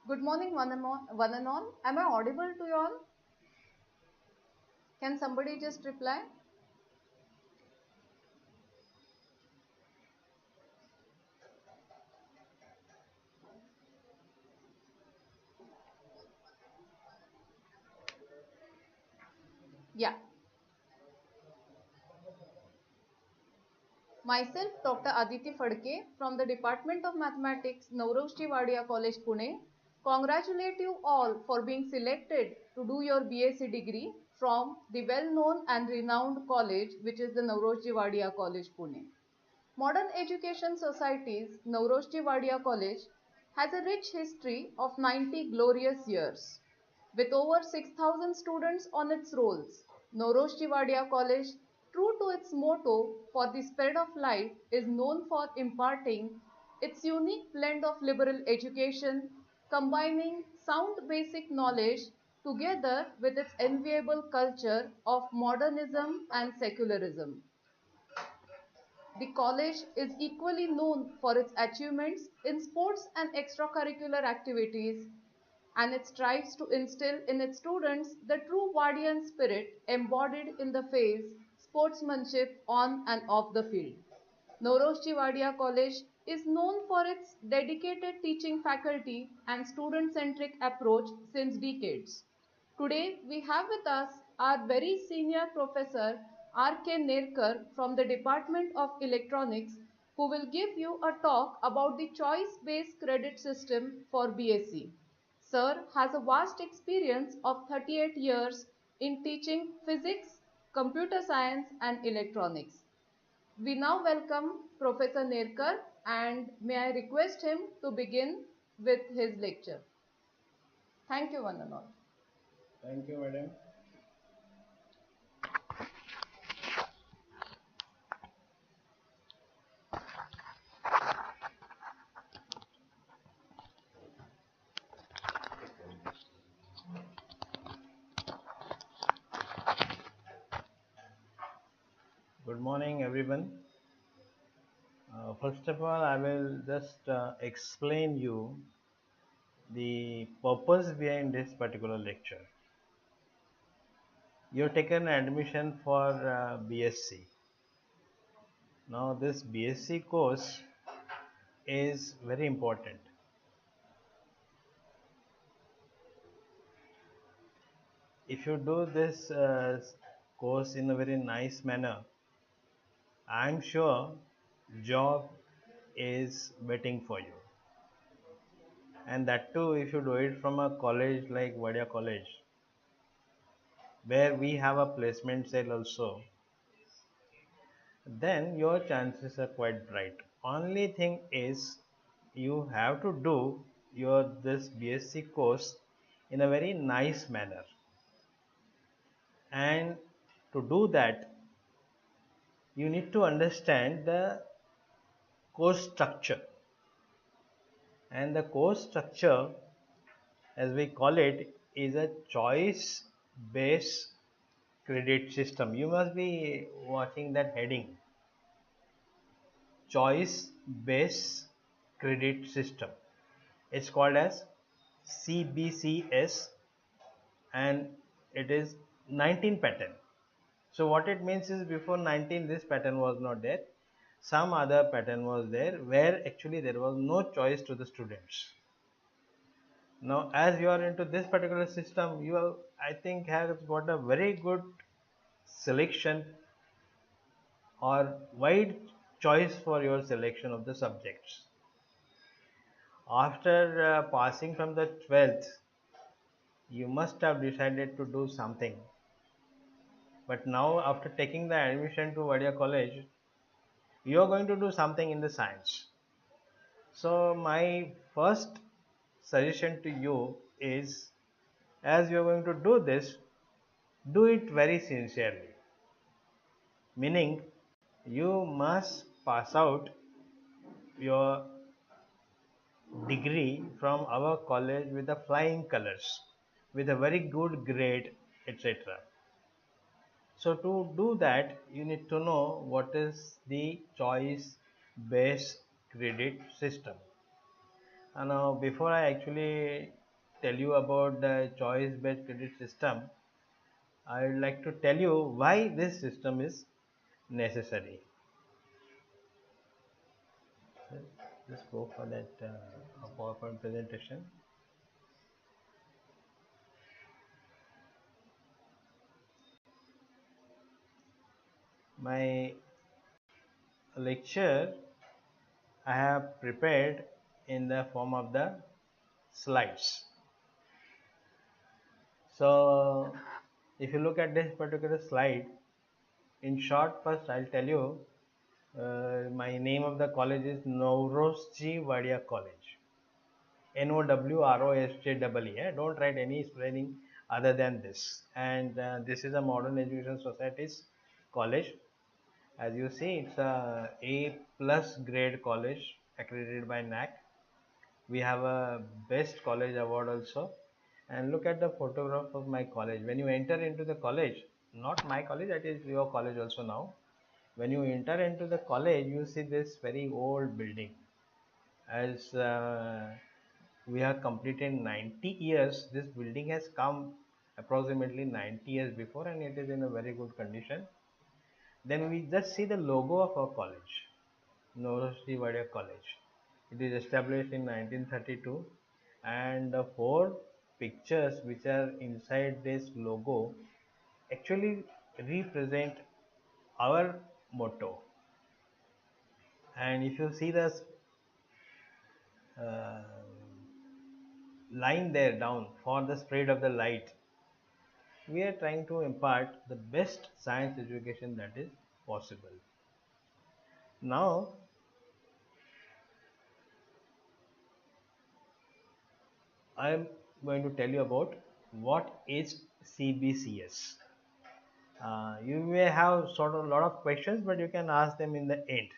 Good morning, one and all. Am I audible to you all? Can somebody just reply? Yeah. Myself, Dr. Aditi Fadke from the Department of Mathematics, Nauroji Wadia College, Pune. Congratulate you all for being selected to do your BSc degree from the well-known and renowned college, which is the Nauroji Wadia College, Pune. Modern Education Society's Nauroji Wadia College has a rich history of 90 glorious years. With over 6,000 students on its rolls, Nauroji Wadia College, true to its motto for the spread of light, is known for imparting its unique blend of liberal education, combining sound basic knowledge together with its enviable culture of modernism and secularism. The college is equally known for its achievements in sports and extracurricular activities, and it strives to instill in its students the true Wardian spirit embodied in the phase sportsmanship on and off the field. Nauroji Wadia College is known for its dedicated teaching faculty and student-centric approach since decades. Today, we have with us our very senior professor R.K. Nerkar from the Department of Electronics, who will give you a talk about the choice-based credit system for BSc. Sir has a vast experience of 38 years in teaching physics, computer science and electronics. We now welcome Professor Nerkar, and may I request him to begin with his lecture. Thank you, one and all. Thank you, madam. Good morning, everyone. First of all, I will just explain you the purpose behind this particular lecture. You've taken admission for BSc. Now, this BSc course is very important. If you do this course in a very nice manner, I'm sure job is waiting for you. And that too, if you do it from a college like Wadia College, where we have a placement cell also, then your chances are quite bright. Only thing is, you have to do your this BSc course in a very nice manner, and to do that you need to understand the course structure. And the course structure, as we call it, is a choice based credit system. You must be watching that heading, choice based credit system. It's called as CBCS, and it is 19 pattern. So what it means is, before 19 this pattern was not there. Some other pattern was there where actually there was no choice to the students. Now as you are into this particular system, you have, I think, have got a very good selection or wide choice for your selection of the subjects. After passing from the 12th, you must have decided to do something. But now after taking the admission to Wadia College, you are going to do something in the science. So my first suggestion to you is, as you are going to do this, do it very sincerely. Meaning, you must pass out your degree from our college with the flying colors, with a very good grade, etc. So to do that, you need to know what is the choice based credit system. Now, before I actually tell you about the choice-based credit system, I would like to tell you why this system is necessary. Just go for that PowerPoint presentation. My lecture I have prepared in the form of the slides. So, if you look at this particular slide, in short, first I'll tell you my name of the college is Novrosji Wadia College. Nowrosjee. Don't write any spelling other than this. And this is a Modern Education Society's college. As you see, it's a plus grade college accredited by NAC. We have a best college award also. And look at the photograph of my college. When you enter into the college, not my college, that is your college also now. When you enter into the college, you see this very old building. As we have completed 90 years, this building has come approximately 90 years before, and it is in a very good condition. Then we just see the logo of our college, Norosri Wadia College. It is established in 1932, and the four pictures which are inside this logo actually represent our motto. And if you see the uh, line there down for the spread of the light, we are trying to impart the best science education that is possible. Now, I am going to tell you about what is CBCS. You may have sort of a lot of questions, but you can ask them in the end.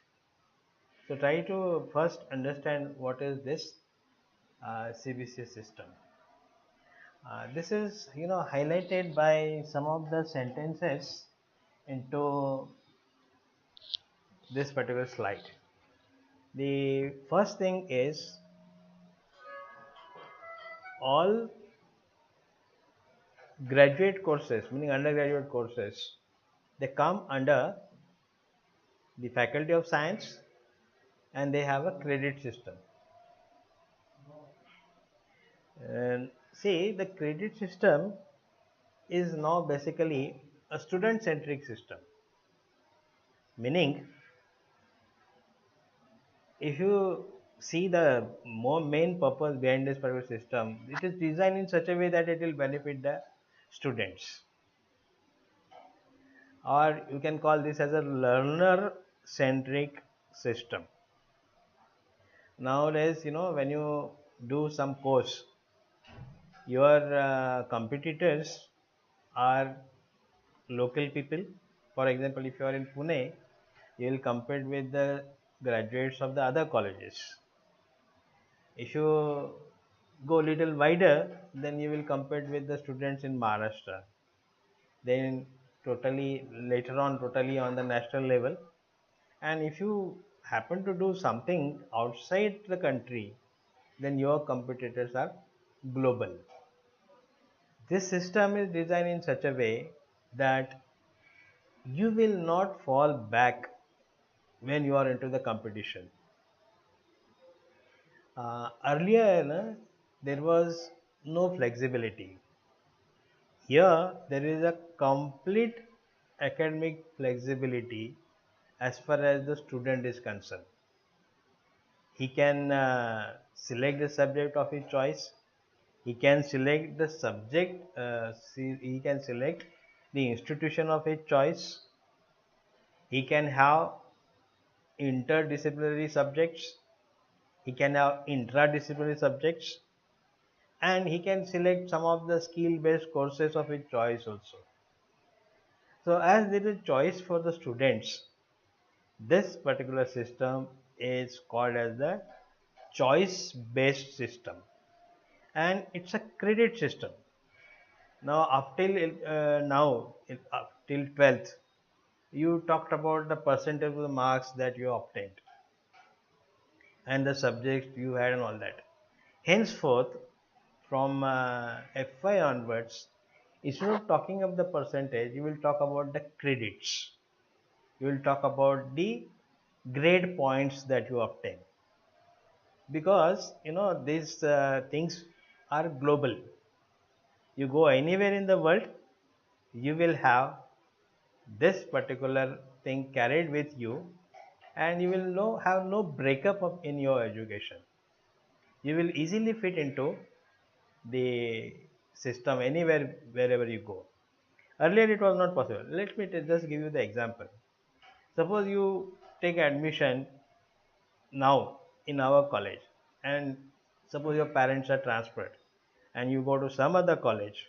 So try to first understand what is this CBCS system. This is highlighted by some of the sentences into this particular slide. The first thing is all graduate courses, meaning undergraduate courses, they come under the Faculty of Science and they have a credit system. And see, the credit system is now basically a student centric system, meaning if you see the more main purpose behind this particular system, it is designed in such a way that it will benefit the students, or you can call this as a learner centric system. Nowadays, when you do some course, your competitors are local people. For example, if you are in Pune, you will compete with the graduates of the other colleges. If you go a little wider, then you will compete with the students in Maharashtra. Then totally on the national level. And if you happen to do something outside the country, then your competitors are global. This system is designed in such a way that you will not fall back when you are into the competition. Earlier, there was no flexibility. Here, there is a complete academic flexibility as far as the student is concerned. He can select the subject of his choice. He can select the subject. He can select the institution of his choice. He can have interdisciplinary subjects. He can have intradisciplinary subjects, and he can select some of the skill-based courses of his choice also. So, as there is choice for the students, this particular system is called as the choice-based system, and it's a credit system. Now, up till up till 12th, you talked about the percentage of the marks that you obtained and the subjects you had and all that. Henceforth, from FY onwards, instead of talking of the percentage, you will talk about the credits. You will talk about the grade points that you obtain, because these things are global. You go anywhere in the world, you will have this particular thing carried with you, and you will have no breakup in your education. You will easily fit into the system anywhere, wherever you go. Earlier it was not possible. Let me just give you the example. Suppose you take admission now in our college, and suppose your parents are transferred and you go to some other college,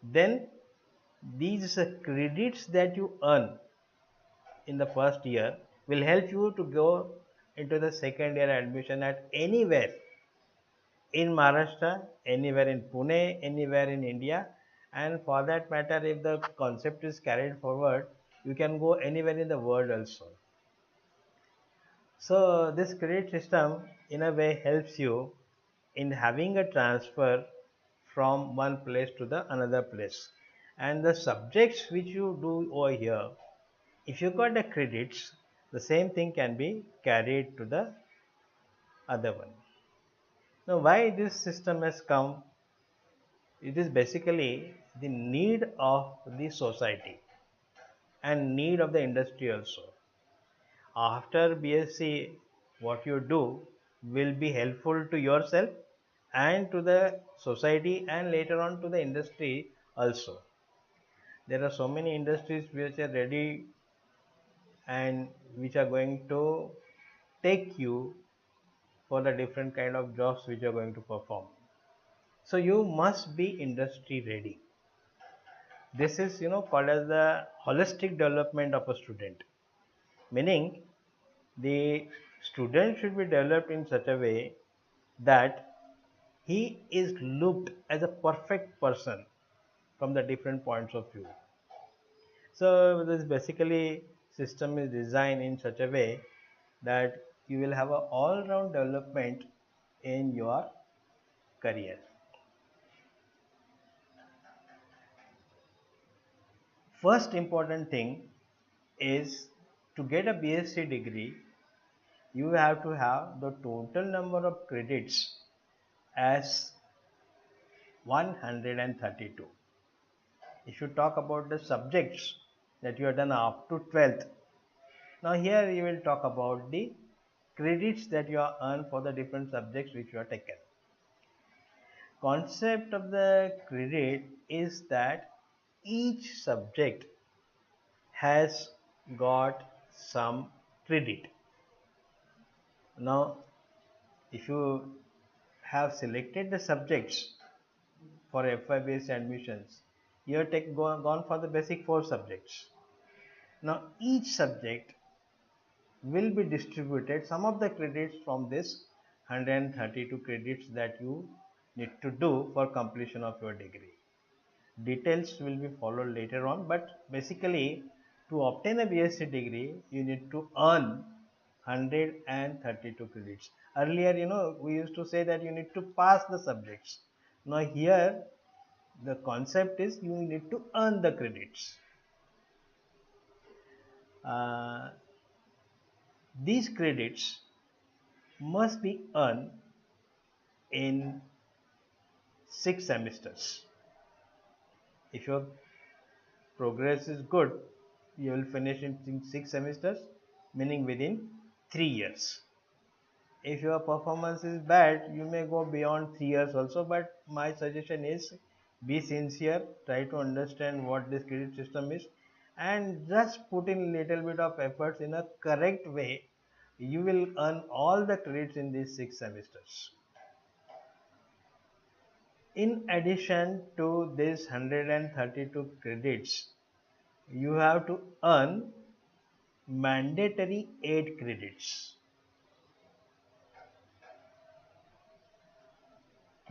then these credits that you earn in the first year will help you to go into the second year admission at anywhere in Maharashtra, anywhere in Pune, anywhere in India, and for that matter, if the concept is carried forward, you can go anywhere in the world also. So this credit system in a way helps you in having a transfer from one place to the another place. And the subjects which you do over here, if you got the credits, the same thing can be carried to the other one. Now why this system has come? It is basically the need of the society and need of the industry also. After BSc, what you do will be helpful to yourself and to the society, and later on to the industry also. There are so many industries which are ready and which are going to take you for the different kind of jobs which you are going to perform. So you must be industry ready. This is called as the holistic development of a student, meaning the student should be developed in such a way that he is looked as a perfect person from the different points of view. So this basically system is designed in such a way that you will have an all-round development in your career. First important thing is, to get a BSc degree, you have to have the total number of credits as 132. If you talk about the subjects that you have done up to 12th, now here you will talk about the credits that you have earned for the different subjects which you have taken. Concept of the credit is that each subject has got some credit. Now if you have selected the subjects for FY based admissions, you have gone for the basic 4 subjects. Now each subject will be distributed some of the credits from this 132 credits that you need to do for completion of your degree. Details will be followed later on, but basically to obtain a BSc degree you need to earn 132 credits. Earlier, we used to say that you need to pass the subjects. Now here the concept is you need to earn the credits. These credits must be earned in 6 semesters. If your progress is good, you will finish in 6 semesters, meaning within 3 years. If your performance is bad, you may go beyond 3 years also, but my suggestion is be sincere, try to understand what this credit system is, and just put in little bit of efforts in a correct way. You will earn all the credits in these 6 semesters. In addition to this 132 credits, you have to earn mandatory 8 credits.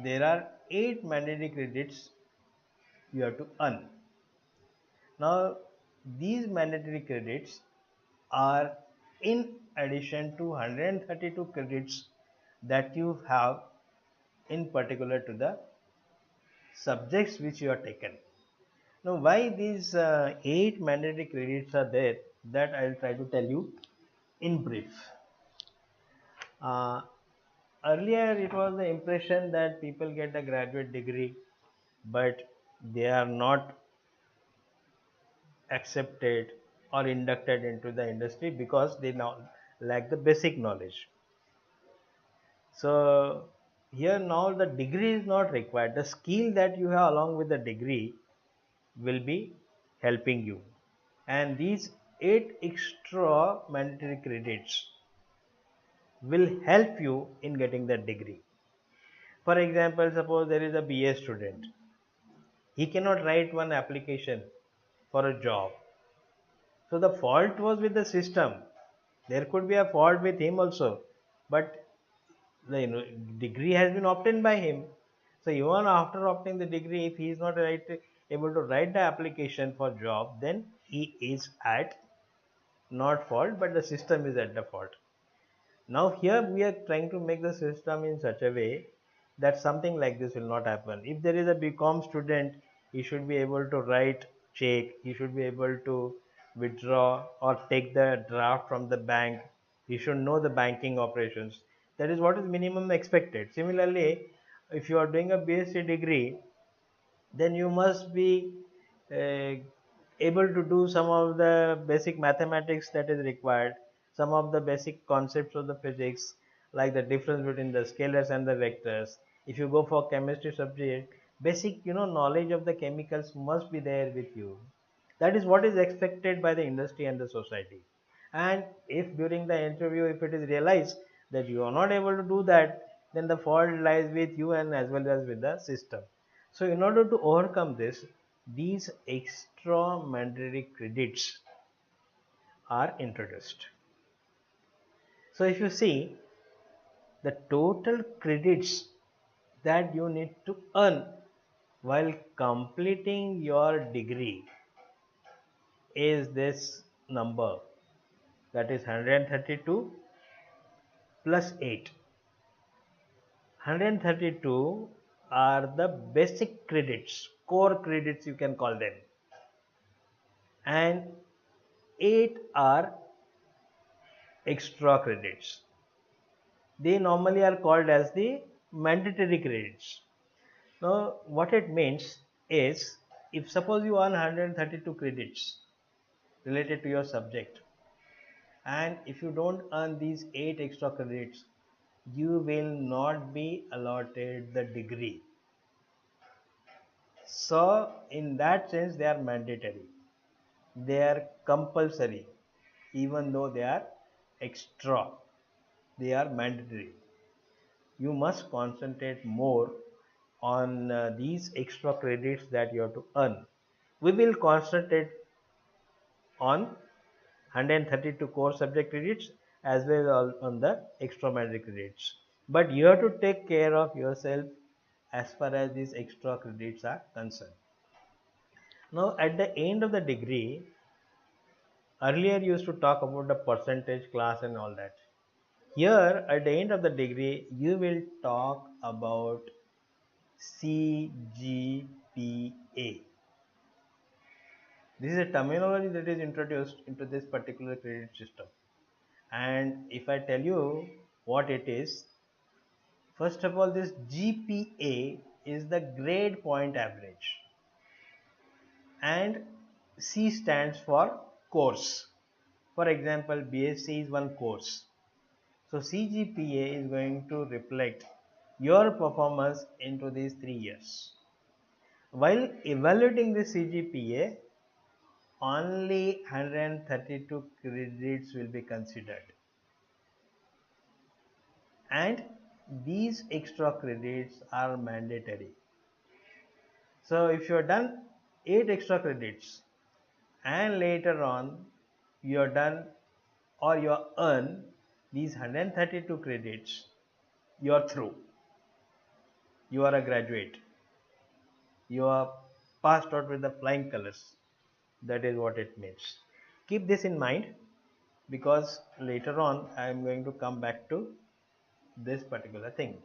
There are 8 mandatory credits you have to earn. Now these mandatory credits are in addition to 132 credits that you have in particular to the subjects which you are taken. Now, why these 8 mandatory credits are there, that I will try to tell you in brief. Uh, Earlier, it was the impression that people get a graduate degree, but they are not accepted or inducted into the industry because they now lack the basic knowledge. So, here now the degree is not required. The skill that you have along with the degree will be helping you. And these 8 extra mandatory credits will help you in getting that degree. For example, suppose there is a BA student. He cannot write one application for a job. So the fault was with the system. There could be a fault with him also, but the degree has been obtained by him. So even after obtaining the degree, if he is not able to write the application for job, then he is at not fault, but the system is at the fault. Now here we are trying to make the system in such a way that something like this will not happen. If there is a BCom student, he should be able to write check, he should be able to withdraw or take the draft from the bank, he should know the banking operations. That is what is minimum expected. Similarly, if you are doing a BSc degree, then you must be uh, able to do some of the basic mathematics that is required, some of the basic concepts of the physics, like the difference between the scalars and the vectors. If you go for chemistry subject, basic knowledge of the chemicals must be there with you. That is what is expected by the industry and the society. And if during the interview, if it is realized that you are not able to do that, then the fault lies with you and as well as with the system. So in order to overcome this, these extra mandatory credits are introduced. So if you see, the total credits that you need to earn while completing your degree is this number, that is 132 plus 8. 132 are the basic credits, core credits you can call them, and 8 are extra credits. They normally are called as the mandatory credits. Now what it means is, if suppose you earn 132 credits related to your subject, and if you don't earn these 8 extra credits, you will not be allotted the degree. So in that sense they are mandatory, they are compulsory, even though they are extra, they are mandatory. You must concentrate more on these extra credits that you have to earn. We will concentrate on 132 core subject credits as well as on the extra mandatory credits. But you have to take care of yourself as far as these extra credits are concerned. Now at the end of the degree, earlier you used to talk about the percentage class and all that. Here at the end of the degree, you will talk about CGPA. This is a terminology that is introduced into this particular credit system. And if I tell you what it is, first of all, this GPA is the grade point average, and C stands for course. For example, BSc is one course. So CGPA is going to reflect your performance into these 3 years. While evaluating the CGPA, only 132 credits will be considered, and these extra credits are mandatory. So if you have done 8 extra credits and later on you are done or you earn these 132 credits, you are through, you are a graduate, you are passed out with the flying colors. That is what it means. Keep this in mind, because later on I am going to come back to this particular thing.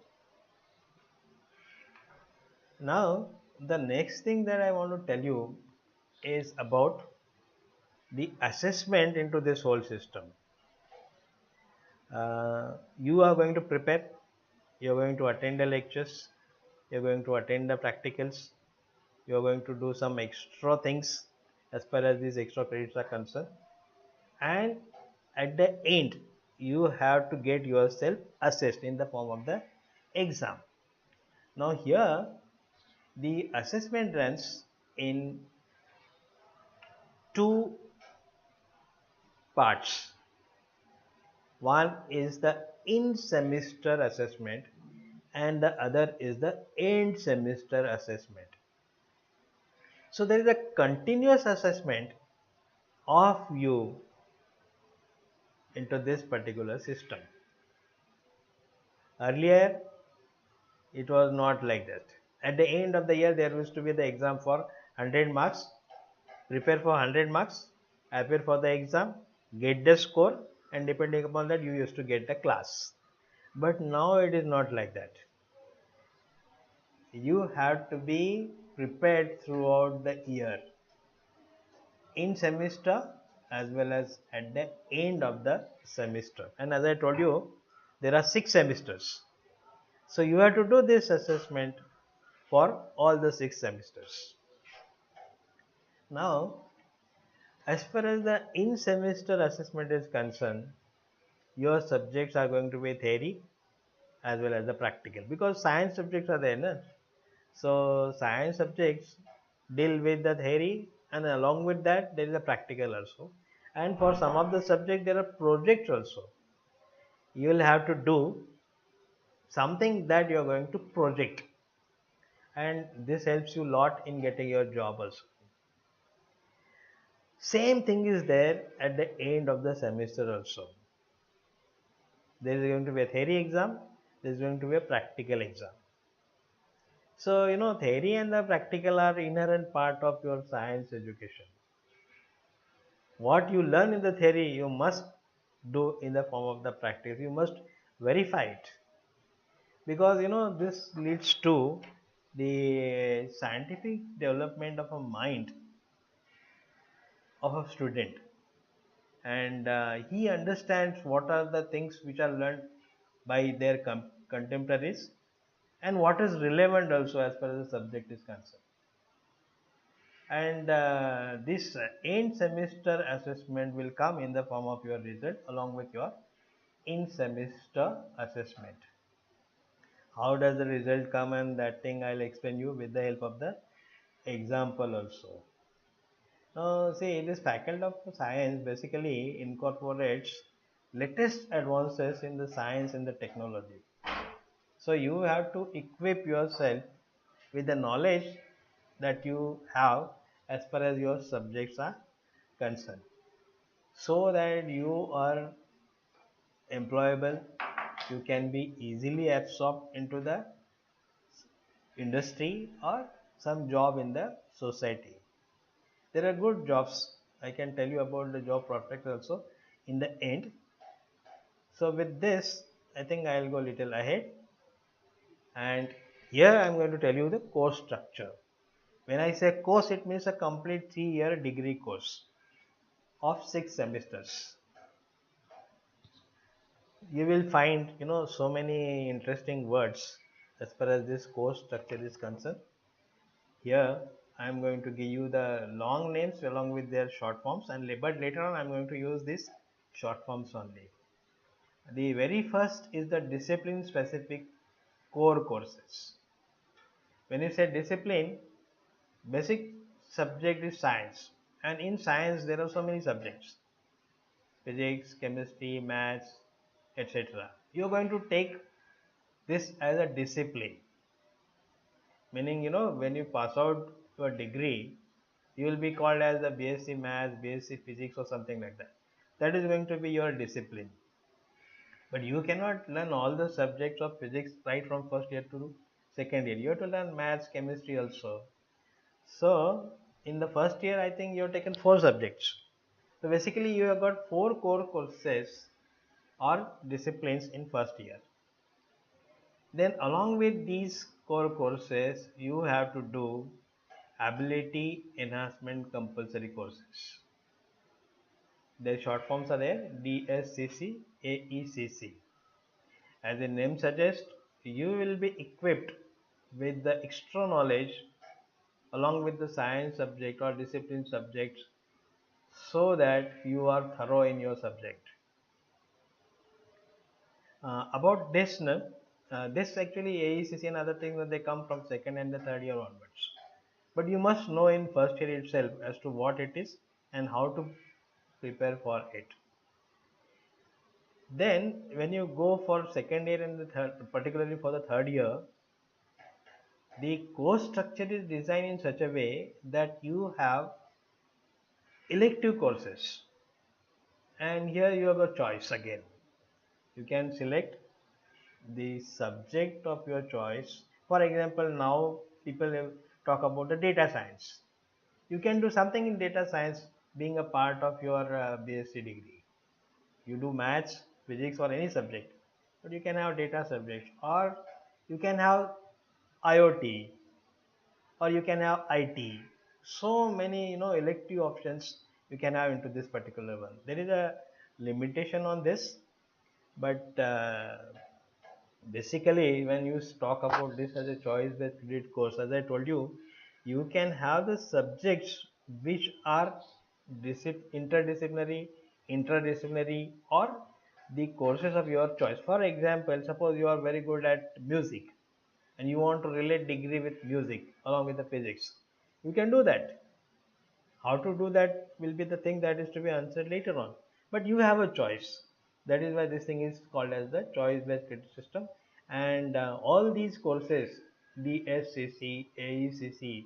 Now, the next thing that I want to tell you is about the assessment into this whole system. You are going to prepare, you're going to attend the lectures, you're going to attend the practicals, you're going to do some extra things as far as these extra credits are concerned, and at the end you have to get yourself assessed in the form of the exam. Now here the assessment runs in two parts. One is the in semester assessment and the other is the end semester assessment. So there is a continuous assessment of you into this particular system. Earlier it was not like that. At the end of the year there used to be the exam for 100 marks, prepare for 100 marks, appear for the exam, get the score, and depending upon that you used to get the class. But now it is not like that. You have to be prepared throughout the year, in semester as well as at the end of the semester. And as I told you, there are 6 semesters. So you have to do this assessment for all the 6 semesters. Now, as far as the in semester assessment is concerned, your subjects are going to be theory as well as the practical, because science subjects are there, na? So science subjects deal with the theory, and along with that there is a practical also, and for some of the subjects there are projects also. You will have to do something that you are going to project, and this helps you a lot in getting your job also. Same thing is there at the end of the semester also. There is going to be a theory exam, there is going to be a practical exam. So theory and the practical are inherent part of your science education. What you learn in the theory you must do in the form of the practice. You must verify it, because this leads to the scientific development of a mind of a student, and he understands what are the things which are learned by their contemporaries, and what is relevant also as far as the subject is concerned. And this end semester assessment will come in the form of your result along with your in semester assessment. How does the result come, and that thing I'll explain you with the help of the example also. Now see, this faculty of science basically incorporates latest advances in the science and the technology. So you have to equip yourself with the knowledge that you have as far as your subjects are concerned, so that you are employable, you can be easily absorbed into the industry or some job in the society. There are good jobs. I can tell you about the job prospects also in the end. So with this, I think I'll go a little ahead, and here I'm going to tell you the course structure. When I say course, it means a complete 3-year degree course of 6 semesters. You will find so many interesting words as far as this course structure is concerned. Here I am going to give you the long names along with their short forms, but later on I am going to use these short forms only. The very first is the discipline specific core courses. When you say discipline, basic subject is science, and in science there are so many subjects: physics, chemistry, maths, etc. You are going to take this as a discipline, meaning when you pass out your degree you will be called as a BSc Maths, BSc Physics or something like that. That is going to be your discipline. But you cannot learn all the subjects of physics right from first year to second year. You have to learn maths, chemistry also. So in the first year I think you have taken 4 subjects. So basically you have got 4 core courses or disciplines in first year. Then along with these core courses, you have to do ability enhancement compulsory courses. Their short forms are there: DSCC, AECC. As the name suggests, you will be equipped with the extra knowledge along with the science subject or discipline subjects so that you are thorough in your subject. About this, no, this actually AECC and other things, they come from second and the third year onwards. But you must know in first year itself as to what it is and how to prepare for it. Then when you go for second year and the third, particularly for the third year, the course structure is designed in such a way that you have elective courses, and here you have a choice again. You can select the subject of your choice. For example, now people talk about the data science. You can do something in data science being a part of your BSc degree. You do maths, physics, or any subject, but you can have data subjects, or you can have IoT, or you can have IT. So many elective options you can have into this particular one. There is a limitation on this, but basically when you talk about this as a choice based credit course, as I told you, you can have the subjects which are interdisciplinary, interdisciplinary, or the courses of your choice. For example, suppose you are very good at music and you want to relate degree with music along with the physics, you can do that. How to do that will be the thing that is to be answered later on, but you have a choice. That is why this thing is called as the choice based credit system. And all these courses, DSCC, AECC,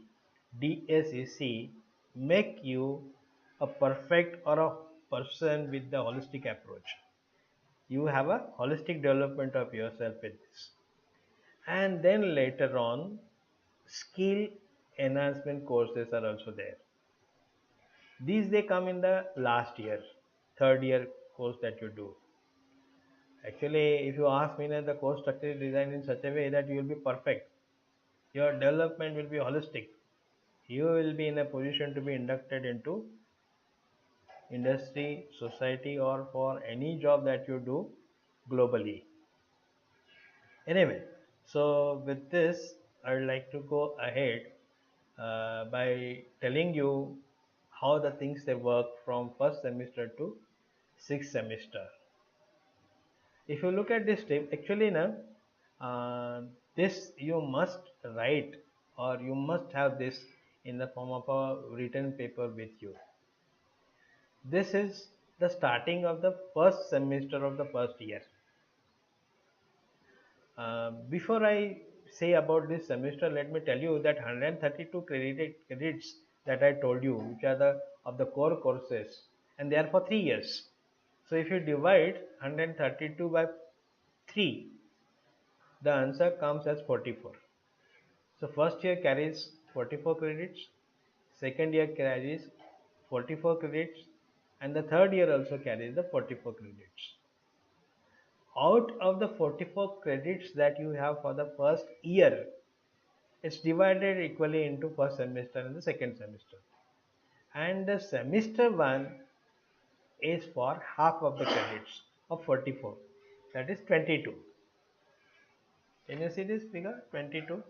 DSEC, make you a perfect or a person with the holistic approach. You have a holistic development of yourself with this. And then later on, skill enhancement courses are also there. These they come in the last year, third year course that you do. Actually, if you ask me, the course structure is designed in such a way that you will be perfect. Your development will be holistic. You will be in a position to be inducted into industry, society, or for any job that you do globally. Anyway, so with this, I would like to go ahead by telling you how the things they work from first semester to sixth semester. If you look at this tip, actually, this you must write, or you must have this in the form of a written paper with you. This is the starting of the first semester of the first year. Before I say about this semester, let me tell you that 132 credits that I told you, which are the of the core courses, and they are for 3 years. So if you divide 132 by 3, the answer comes as 44. So first year carries 44 credits, second year carries 44 credits, and the third year also carries the 44 credits. Out of the 44 credits that you have for the first year, it's divided equally into first semester and the second semester. And the semester 1 is for half of the credits of 44, that is 22. Can you see this figure, 22?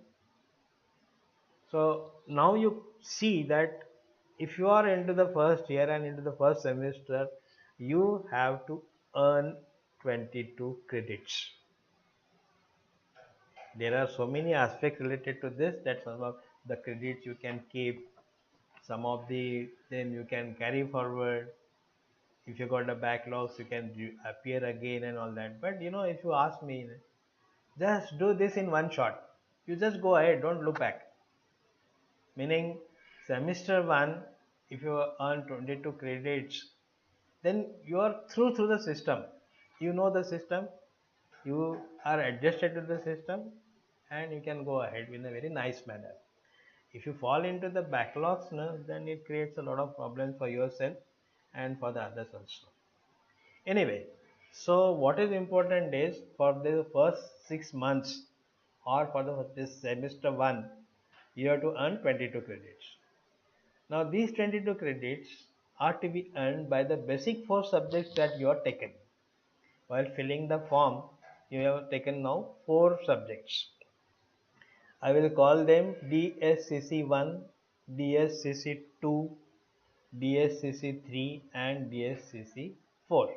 So now you see that if you are into the first year and into the first semester, you have to earn 22 credits. There are so many aspects related to this that some of the credits you can keep, some of the then you can carry forward. If you got the backlogs, you can appear again and all that. But if you ask me, just do this in one shot. You just go ahead, don't look back. Meaning semester 1, if you earn 22 credits, then you are through the system. You know the system, you are adjusted to the system, and you can go ahead in a very nice manner. If you fall into the backlogs, then it creates a lot of problems for yourself and for the others also. Anyway, so what is important is for the first 6 months, or for this semester 1, you have to earn 22 credits. Now these 22 credits are to be earned by the basic 4 subjects that you have taken. While filling the form, you have taken now 4 subjects. I will call them DSCC1, DSCC2, DSCC3 and DSCC4.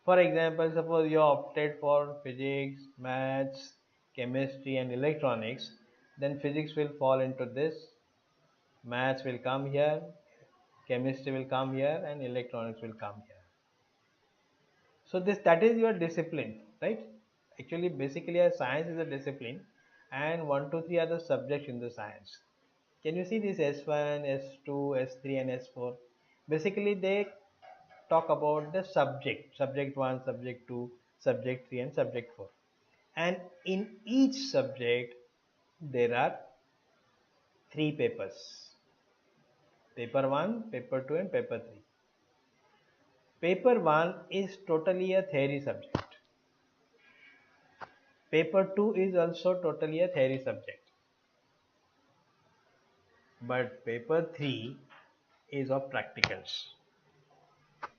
For example, suppose you opted for physics, maths, chemistry and electronics, then physics will fall into this, maths will come here, chemistry will come here and electronics will come here. So that is your discipline, right? Actually basically a science is a discipline and 1, 2, 3 are the subjects in the science. Can you see this S1, S2, S3 and S4? Basically they talk about the subject 1, subject 2, subject 3 and subject 4. And in each subject there are 3 papers. Paper 1, paper 2 and paper 3. Paper 1 is totally a theory subject. Paper 2 is also totally a theory subject. But paper 3 is of practicals.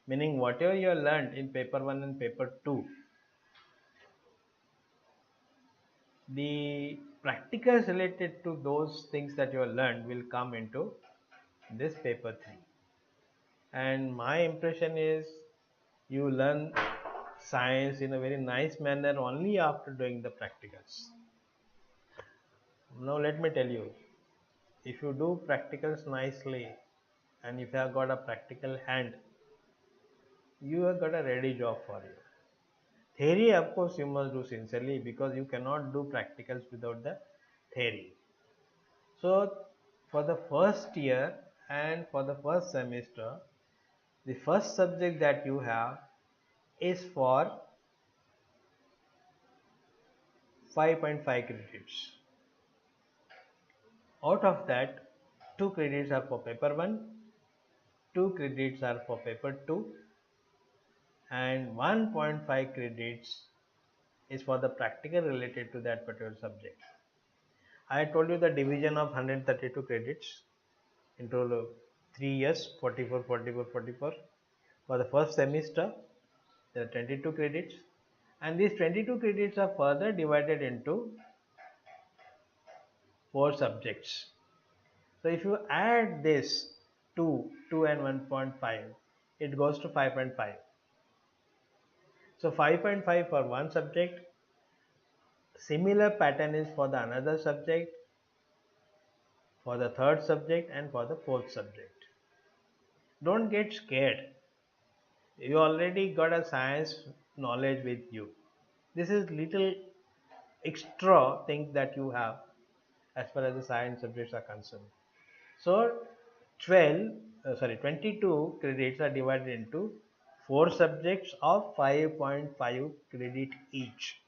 Meaning whatever you learned in paper 1 and paper 2, the practicals related to those things that you have learned will come into this paper 3. And my impression is you learn science in a very nice manner only after doing the practicals. Now let me tell you, if you do practicals nicely and if you have got a practical hand, you have got a ready job for you. Theory, of course, you must do sincerely because you cannot do practicals without the theory. So for the first year and for the first semester, the first subject that you have is for 5.5 credits. Out of that, 2 credits are for paper 1, 2 credits are for paper 2 and 1.5 credits is for the practical related to that particular subject. I told you the division of 132 credits into 3 years, 44, 44, 44. For the first semester, there are 22 credits and these 22 credits are further divided into 4 subjects. So if you add this 2 and 1.5, it goes to 5.5. So 5.5 for one subject, similar pattern is for the another subject, for the third subject and for the fourth subject. Don't get scared. You already got a science knowledge with you. This is little extra things that you have as far as the science subjects are concerned. So 22 credits are divided into 4 subjects of 5.5 credit each.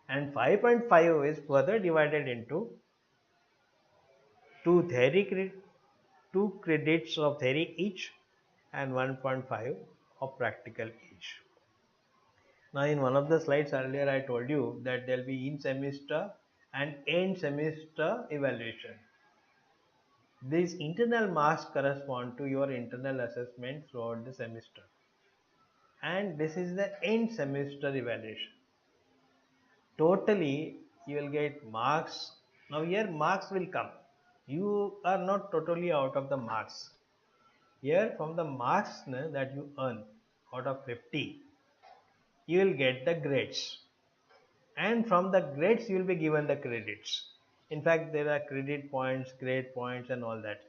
And 5.5 is further divided into 2 credits of theory each and 1.5 of practical each. Now in one of the slides earlier I told you that there will be in semester and end semester evaluation. These internal marks correspond to your internal assessment throughout the semester. And this is the end semester evaluation. Totally you will get marks. Now here marks will come. You are not totally out of the marks. Here from the marks that you earn out of 50, you will get the grades. And from the grades you will be given the credits. In fact, there are credit points, grade points and all that.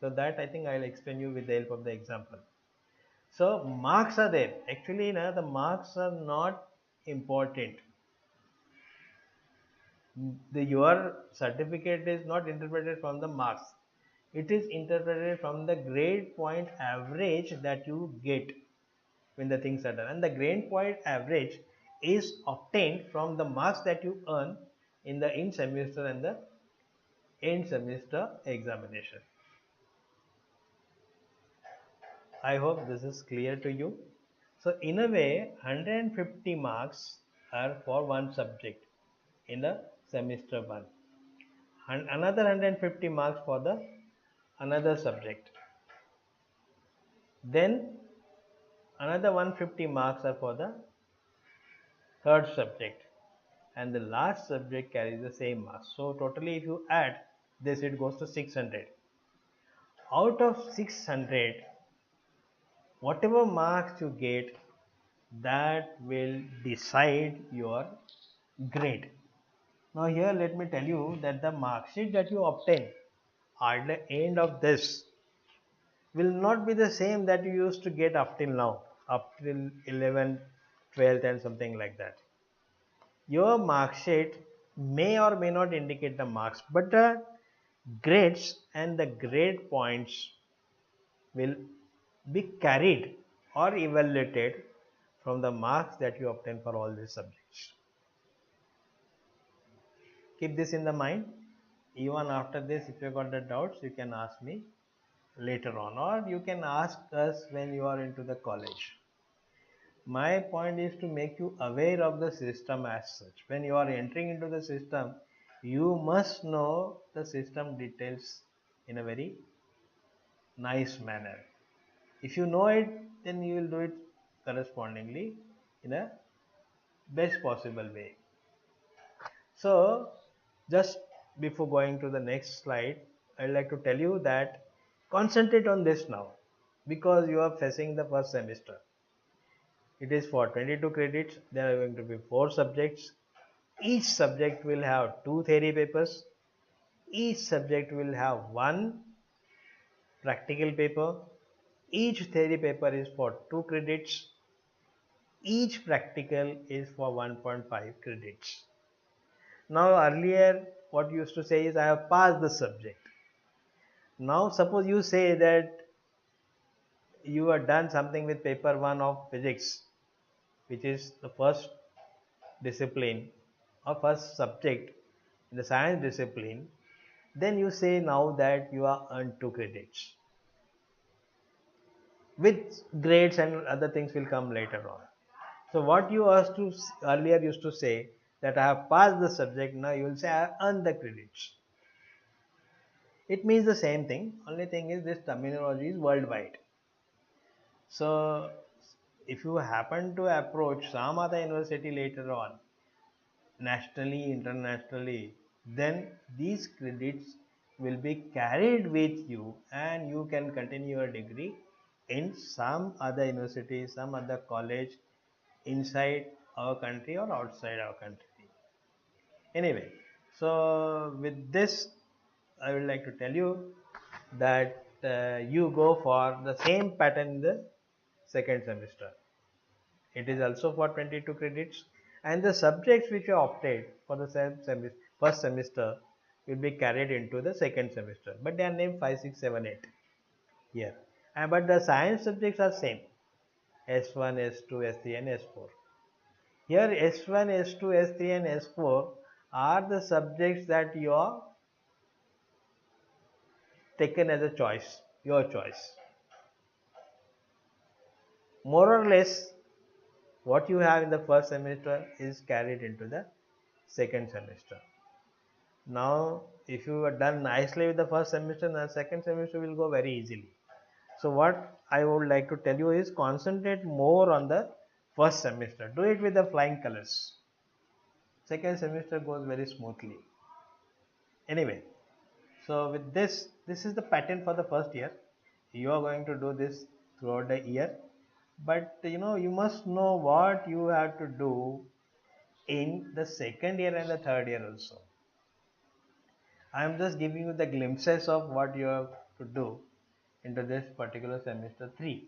So that I think I will explain you with the help of the example. So marks are there. Actually, the marks are not important. Your certificate is not interpreted from the marks. It is interpreted from the grade point average that you get when the things are done. And the grade point average is obtained from the marks that you earn in the in semester and the end semester examination. I hope this is clear to you. So in a way, 150 marks are for one subject in the semester 1, and another 150 marks for the another subject. Then another 150 marks are for the third subject, and the last subject carries the same marks. So totally if you add this, it goes to 600. Out of 600, whatever marks you get, that will decide your grade. Now here let me tell you that the mark sheet that you obtain at the end of this will not be the same that you used to get up till now, up till 11th, 12th and something like that. Your mark sheet may or may not indicate the marks, but the grades and the grade points will be carried or evaluated from the marks that you obtain for all these subjects. Keep this in the mind. Even after this, if you got the doubts, you can ask me later on, or you can ask us when you are into the college. My point is to make you aware of the system as such. When you are entering into the system, you must know the system details in a very nice manner. If you know it, then you will do it correspondingly in a best possible way. So just before going to the next slide, I'd like to tell you that concentrate on this now, because you are facing the first semester. It is for 22 credits. There are going to be 4 subjects. Each subject will have 2 theory papers. Each subject will have 1 practical paper. Each theory paper is for 2 credits. Each practical is for 1.5 credits. Now earlier what you used to say is I have passed the subject. Now suppose you say that you have done something with paper 1 of physics, which is the first discipline or first subject in the science discipline, then you say now that you are earned 2 credits. With grades and other things will come later on. So what you earlier used to say that I have passed the subject, now you will say I have earned the credits. It means the same thing, only thing is this terminology is worldwide. So if you happen to approach some other university later on, nationally, internationally, then these credits will be carried with you and you can continue your degree in some other university, some other college inside our country or outside our country. Anyway, so with this, I would like to tell you that you go for the same pattern in the second semester. It is also for 22 credits, and the subjects which you opted for the first semester will be carried into the second semester, but they are named 5, 6, 7, 8 here. But the science subjects are same: S1, S2, S3 and S4. Here S1, S2, S3 and S4 are the subjects that you are taken as a choice, your choice. More or less what you have in the first semester is carried into the second semester. Now if you are done nicely with the first semester, the second semester will go very easily. So what I would like to tell you is concentrate more on the first semester. Do it with the flying colors. Second semester goes very smoothly. Anyway, so with this is the pattern for the first year. You are going to do this throughout the year, but you must know what you have to do in the second year and the third year also. I am just giving you the glimpses of what you have to do into this particular semester 3.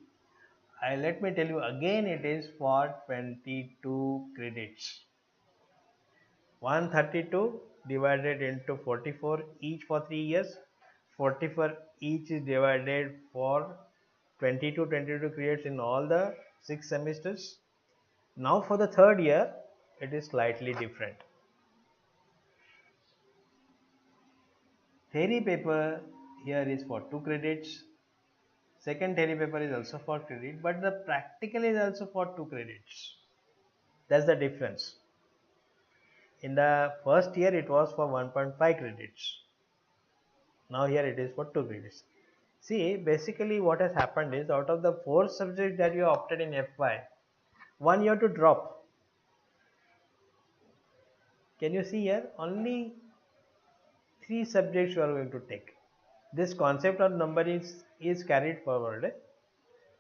Let me tell you again, it is for 22 credits. 132 divided into 44 each for 3 years. 44 each is divided for 22 credits in all the 6 semesters. Now for the third year, it is slightly different. Theory paper here is for 2 credits. Second theory paper is also for credit, but the practical is also for 2 credits. That's the difference. In the first year it was for 1.5 credits. Now here it is for 2 credits. See, basically what has happened is, out of the 4 subjects that you opted in FY, one you have to drop. Can you see here? Only 3 subjects you are going to take. This concept of numbering is carried forward.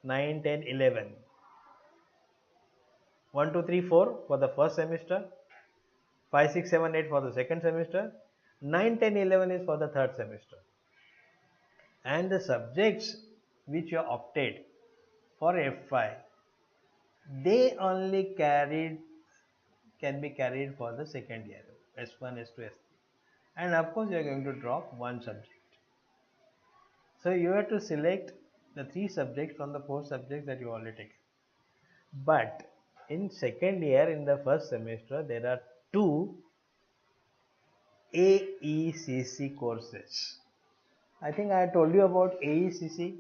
9, 10, 11. 1, 2, 3, 4 for the first semester. 5, 6, 7, 8 for the second semester. 9, 10, 11 is for the third semester. And the subjects which you opted for FY, they only can be carried for the second year, S1, S2, S3. And of course you are going to drop one subject. So you have to select the 3 subjects from the 4 subjects that you already take. But in second year, in the first semester, there are 2 AECC courses. I think I told you about AECC.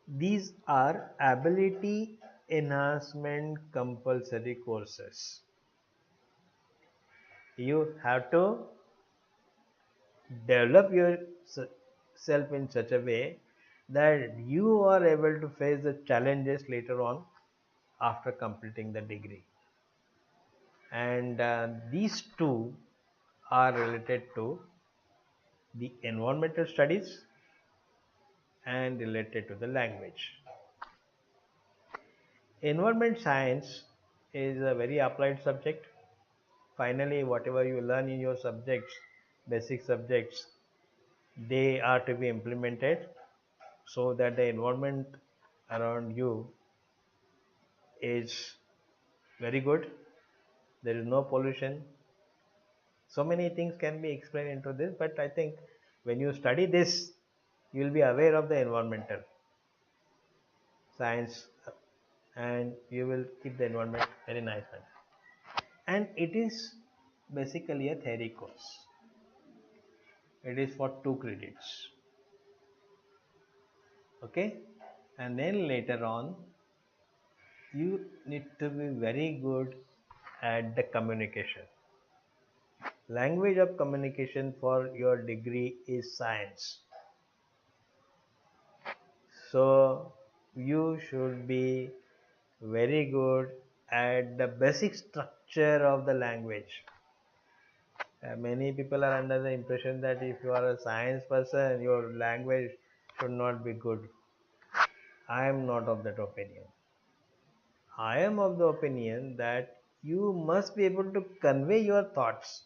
These are ability enhancement compulsory courses. You have to develop yourself in such a way that you are able to face the challenges later on after completing the degree. And these 2 are related to the environmental studies and related to the language. Environment science is a very applied subject. Finally, whatever you learn in your subjects, basic subjects, they are to be implemented so that the environment around you is very good. There is no pollution. So many things can be explained into this, but I think when you study this, you will be aware of the environmental science and you will keep the environment very nice. And it is basically a theory course. It is for 2 credits. Okay, and then later on you need to be very good at the communication. Language of communication for your degree is science. So you should be very good at the basic structure of the language. Many people are under the impression that if you are a science person, your language should not be good. I am not of that opinion. I am of the opinion that you must be able to convey your thoughts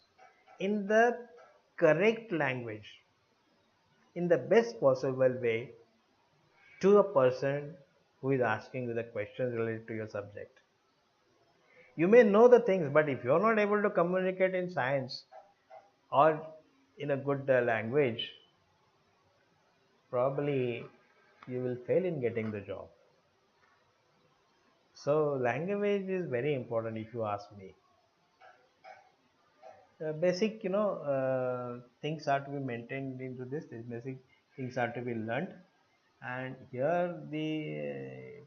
in the correct language, in the best possible way, to a person who is asking you the questions related to your subject. You may know the things, but if you are not able to communicate in science or in a good language, probably you will fail in getting the job. So language is very important if you ask me. Basic things are to be maintained into this. These basic things are to be learned, and here the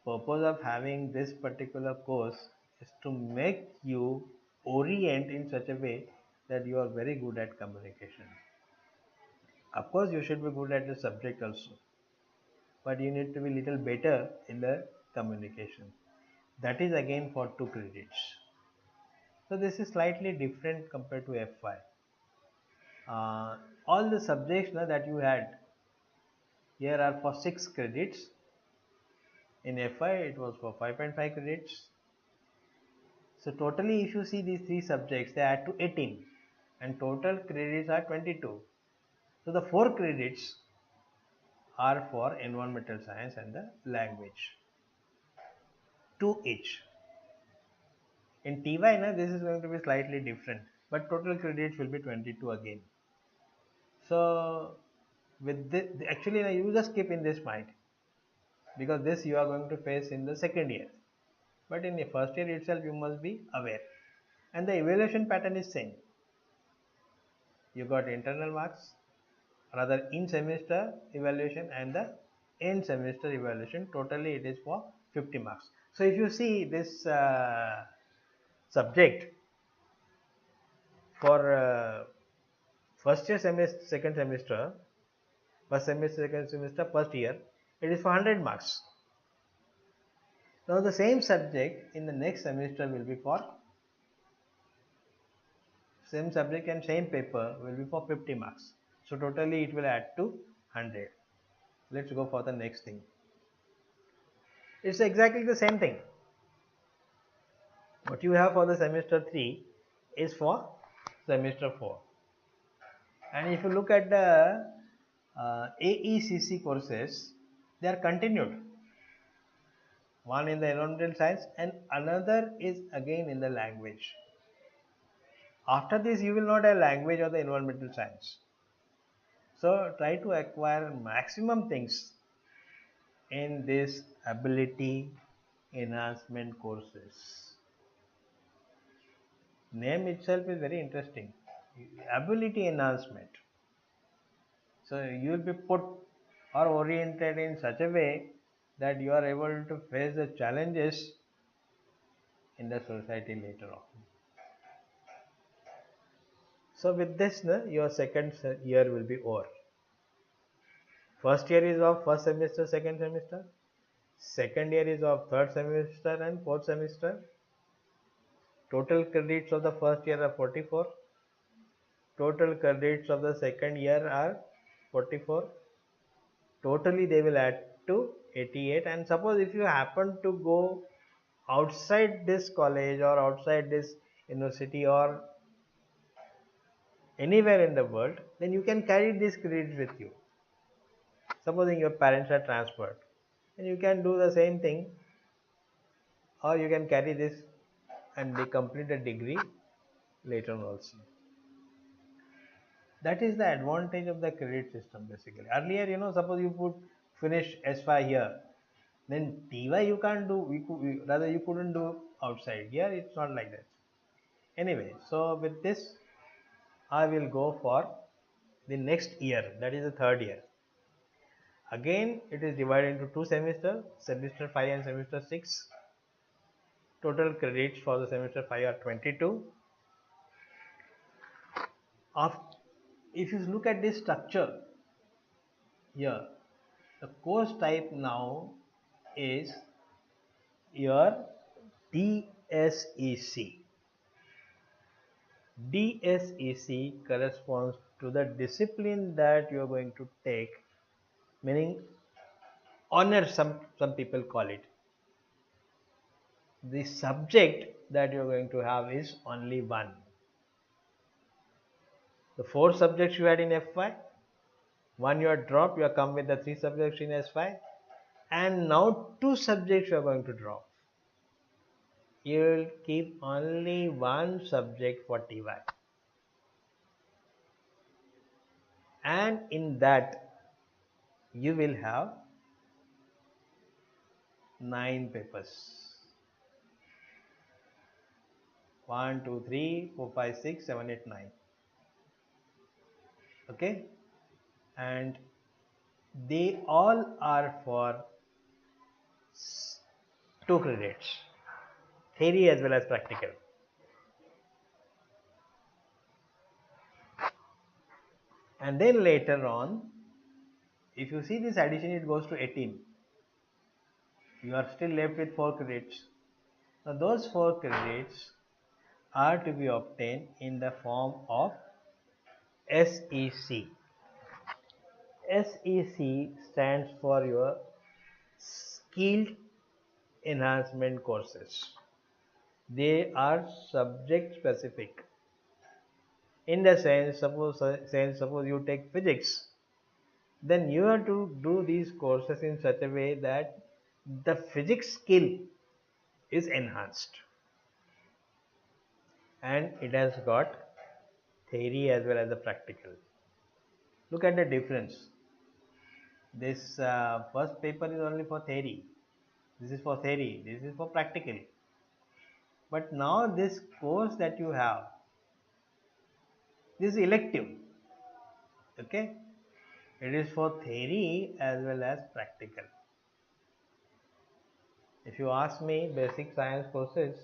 purpose of having this particular course is to make you orient in such a way that you are very good at communication. Of course you should be good at the subject also, but you need to be little better in the communication. That is again for 2 credits. So this is slightly different compared to FY. All the subjects that you had here are for 6 credits. In FY it was for 5.5 credits. So totally if you see these 3 subjects, they add to 18 and total credits are 22. So the 4 credits are for environmental science and the language, 2 each. In TY this is going to be slightly different, but total credits will be 22 again. So with this, actually you just keep in this mind, because this you are going to face in the second year, but in the first year itself you must be aware. And the evaluation pattern is same. You got internal marks, rather in semester evaluation and the end semester evaluation. Totally it is for 50 marks. So if you see this subject for first year semester, second semester, first semester, second semester, first year, it is for 100 marks. Now the same subject in the next semester will be for same subject and same paper will be for 50 marks. So totally it will add to 100. Let's go for the next thing. It's exactly the same thing. What you have for the semester 3 is for semester 4. And if you look at the AECC courses, they are continued. One in the environmental science and another is again in the language. After this, you will not have language or the environmental science. So try to acquire maximum things in this ability enhancement courses. Name itself is very interesting. Ability enhancement. So you will be put or oriented in such a way that you are able to face the challenges in the society later on. So with this, your second year will be over. First year is of first semester, second semester. Second year is of third semester and fourth semester. Total credits of the first year are 44. Total credits of the second year are 44. Totally they will add to 88. And suppose if you happen to go outside this college or outside this university or anywhere in the world, then you can carry these credits with you. Supposing your parents are transferred, then you can do the same thing, or you can carry this and they complete a degree later on also. That is the advantage of the credit system basically. Earlier, suppose you put finish S5 here, then TY you can't do, rather you couldn't do outside. Here it's not like that. Anyway, so with this, I will go for the next year, that is the third year. Again, it is divided into two semesters, semester 5 and semester 6. Total credits for the semester 5 are 22. If you look at this structure here, the course type now is your DSEC. DSEC corresponds to the discipline that you are going to take, meaning honor, some people call it. The subject that you are going to have is only one. The 4 subjects you had in F5, one you have dropped, you have come with the 3 subjects in S5, and now 2 subjects you are going to drop. You will keep only one subject for TY. And in that, you will have 9 papers. 1, 2, 3, 4, 5, 6, 7, 8, 9. Okay? And they all are for 2 credits. Theory as well as practical. And then later on, if you see this addition, it goes to 18. You are still left with 4 credits. Now those 4 credits are to be obtained in the form of SEC. SEC stands for your skilled enhancement courses. They are subject specific. In the sense, suppose you take physics, then you have to do these courses in such a way that the physics skill is enhanced, and it has got theory as well as the practical. Look at the difference. This first paper is only for theory. This is for theory. This is for practical. But now this course that you have, this is elective. Okay, it is for theory as well as practical. If you ask me, basic science courses,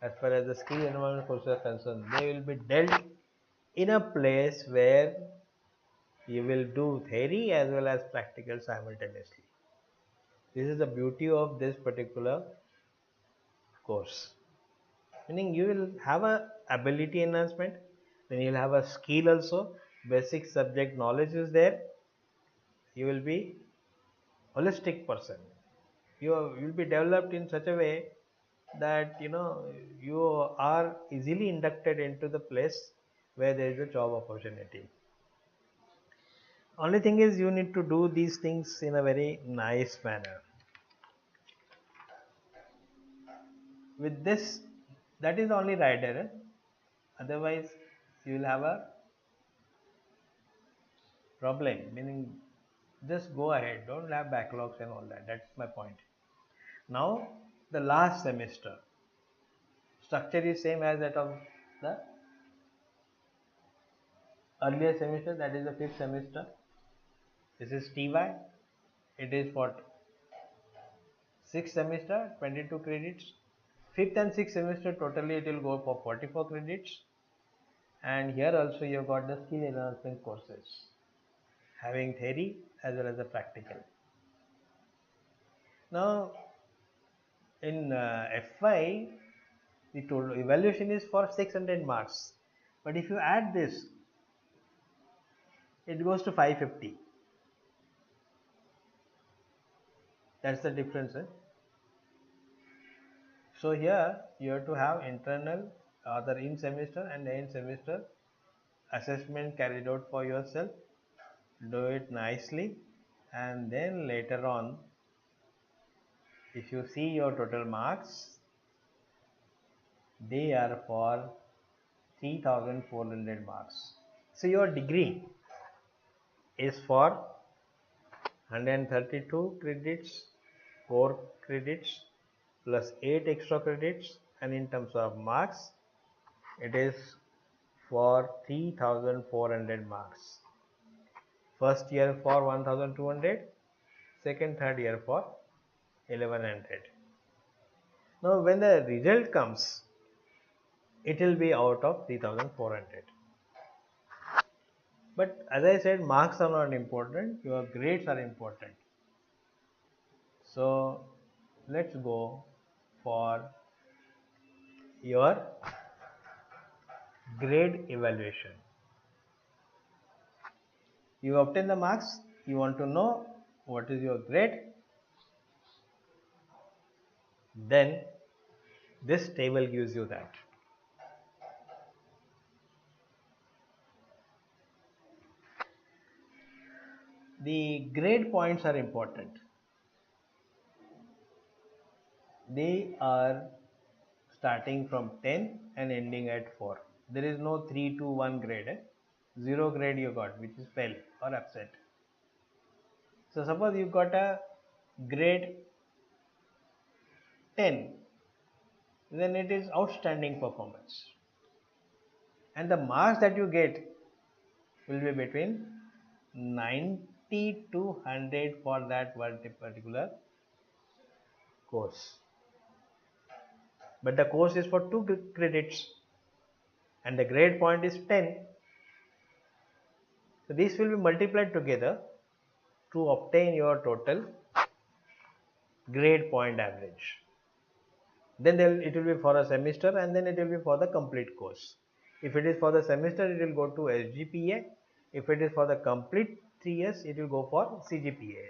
as far as the skill environment courses are concerned, they will be dealt in a place where you will do theory as well as practical simultaneously. This is the beauty of this particular course. Meaning you will have a ability enhancement, then you will have a skill also, basic subject knowledge is there, you will be holistic person. You will be developed in such a way that you are easily inducted into the place where there is a job opportunity. Only thing is you need to do these things in a very nice manner. With this, that is the only rider. Otherwise, you will have a problem. Meaning, just go ahead. Don't have backlogs and all that. That's my point. Now, the last semester structure is same as that of the earlier semester. That is the fifth semester. This is TY. It is for sixth semester, 22 credits. Fifth and sixth semester totally it will go for 44 credits. And here also you have got the skill enhancement courses, having theory as well as the practical. Now in FY, the total evaluation is for 600 marks, but if you add this, it goes to 550. That's the difference. So here you have to have internal, either in semester and end semester assessment carried out for yourself. Do it nicely, and then later on, if you see your total marks, they are for 3400 marks. So your degree is for 132 credits, 4 credits plus 8 extra credits, and in terms of marks, it is for 3400 marks. First year for 1200, second, third year for 1100. Now when the result comes, it will be out of 3400. But as I said, marks are not important, your grades are important. So let's go for your grade evaluation. You obtain the marks, you want to know what is your grade, then this table gives you that. The grade points are important. They are starting from 10 and ending at 4. There is no 3 to 1 grade. 0 grade you got, which is fail or absent. So suppose you got a grade 10, then it is outstanding performance. And the marks that you get will be between 90 to 100 for that particular course. But the course is for 2 credits and the grade point is 10. So these will be multiplied together to obtain your total grade point average. Then it will be for a semester and then it will be for the complete course. If it is for the semester, it will go to SGPA. If it is for the complete 3 years, it will go for CGPA.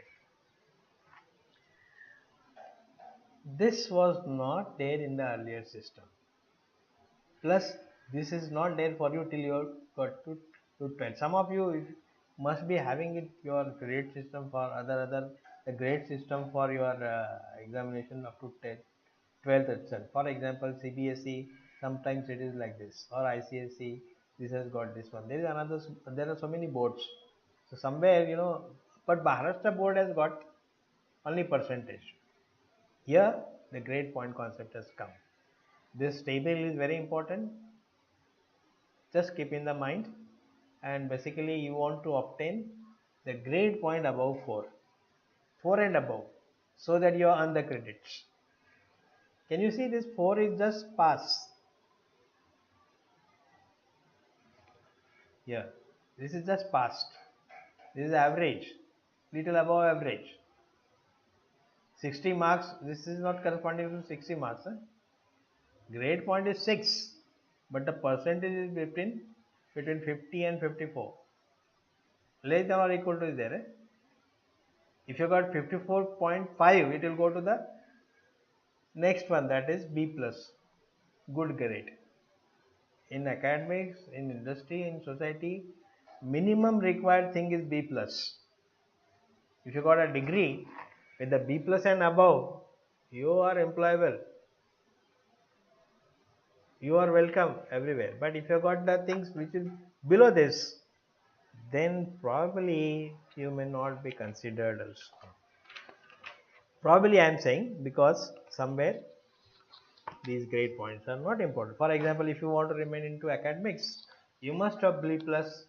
This was not there in the earlier system. Plus, this is not there for you till you got to 12. Some of you must be having it your grade system for other the grade system for your examination up to 12th itself. For example, CBSE, sometimes it is like this, or ICSE, this has got this one. There is another. There are so many boards. So somewhere but Maharashtra board has got only percentage. Here the grade point concept has come. This table is very important. Just keep in the mind, and basically you want to obtain the grade point above 4 and above, so that you earn the credits. Can you see this 4 is just pass? Here, this is just passed. This is average, little above average. 60 marks, this is not corresponding to 60 marks. Grade point is 6, but the percentage is between 50 and 54. Less than or equal to is there. If you got 54.5, it will go to the next one, that is B plus, good grade. In academics, in industry, in society, minimum required thing is B plus. If you got a degree with the B plus and above, you are employable. You are welcome everywhere. But if you got the things which is below this, then probably you may not be considered also. Probably I am saying because somewhere these grade points are not important. For example, if you want to remain into academics, you must have B plus.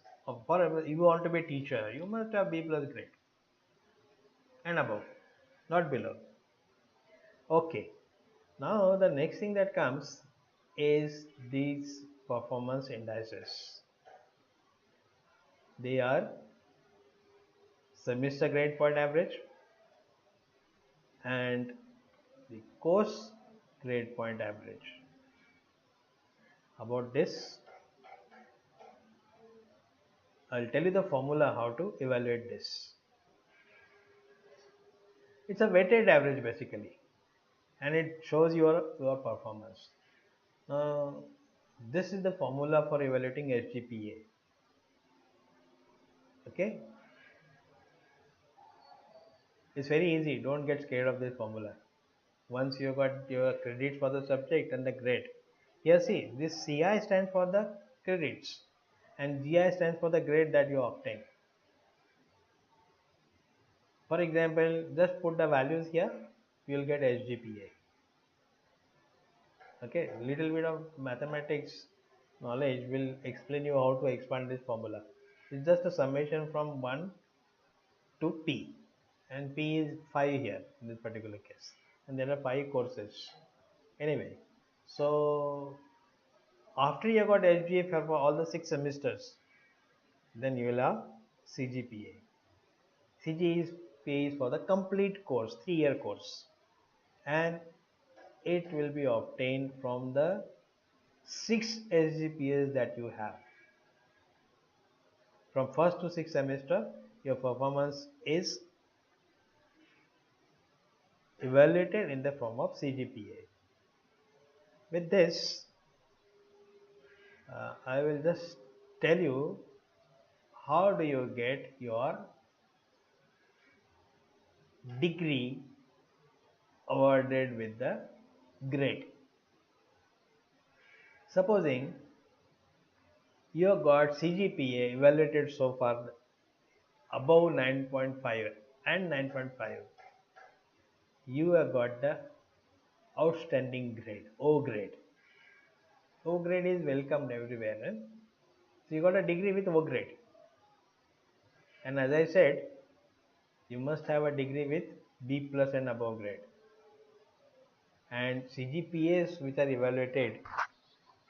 For if you want to be a teacher, you must have B plus grade and above, not below. Okay. Now the next thing that comes is these performance indices. They are semester grade point average and the course grade point average. About this, I'll tell you the formula how to evaluate this. It's a weighted average basically, and it shows your performance. This is the formula for evaluating SGPA. Okay, it's very easy. Don't get scared of this formula. Once you got your credits for the subject and the grade, here see, this CI stands for the credits and GI stands for the grade that you obtain. For example, just put the values here, you will get SGPA. Okay, little bit of mathematics knowledge will explain you how to expand this formula. It's just a summation from 1 to P, and P is 5 here in this particular case, and there are 5 courses. Anyway, so after you got SGPA for all the 6 semesters, then you will have CGPA. CGPA is for the complete course, 3-year course, and it will be obtained from the 6 SGPAs that you have. From first to 6th semester, your performance is evaluated in the form of CGPA. With this, I will just tell you how do you get your degree awarded with the grade. Supposing you got CGPA evaluated so far above 9.5 and 9.5, you have got the outstanding grade, O grade. O grade is welcomed everywhere. So you got a degree with O grade. And as I said, you must have a degree with B plus and above grade. And CGPAs which are evaluated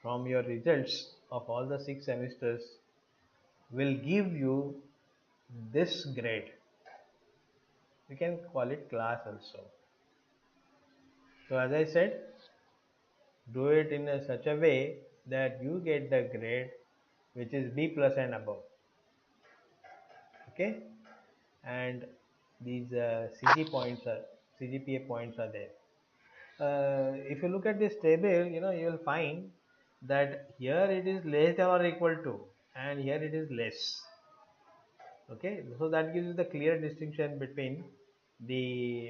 from your results of all the 6 semesters will give you this grade. You can call it class also. So as I said, do it in such a way that you get the grade which is B plus and above. Okay, and these CGPA points are there. If you look at this table, you will find that here it is less than or equal to, and here it is less. Okay, so that gives you the clear distinction between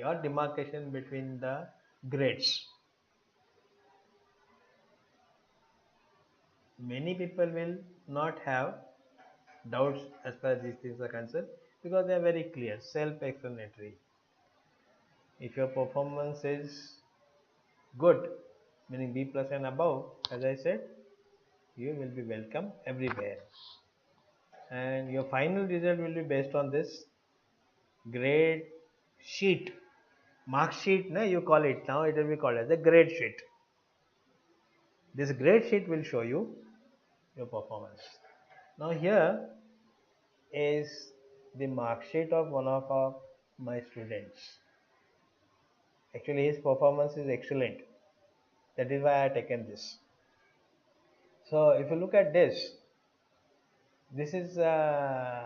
or demarcation between the grades. Many people will not have doubts as far as these things are concerned because they are very clear, self-explanatory. If your performance is good, meaning B plus and above, as I said, you will be welcome everywhere, and your final result will be based on this grade sheet mark sheet, no, you call it, now it will be called as the grade sheet. This grade sheet will show you your performance. Now here is the mark sheet of one of my students. Actually his performance is excellent, that is why I have taken this. So if you look at this, this is the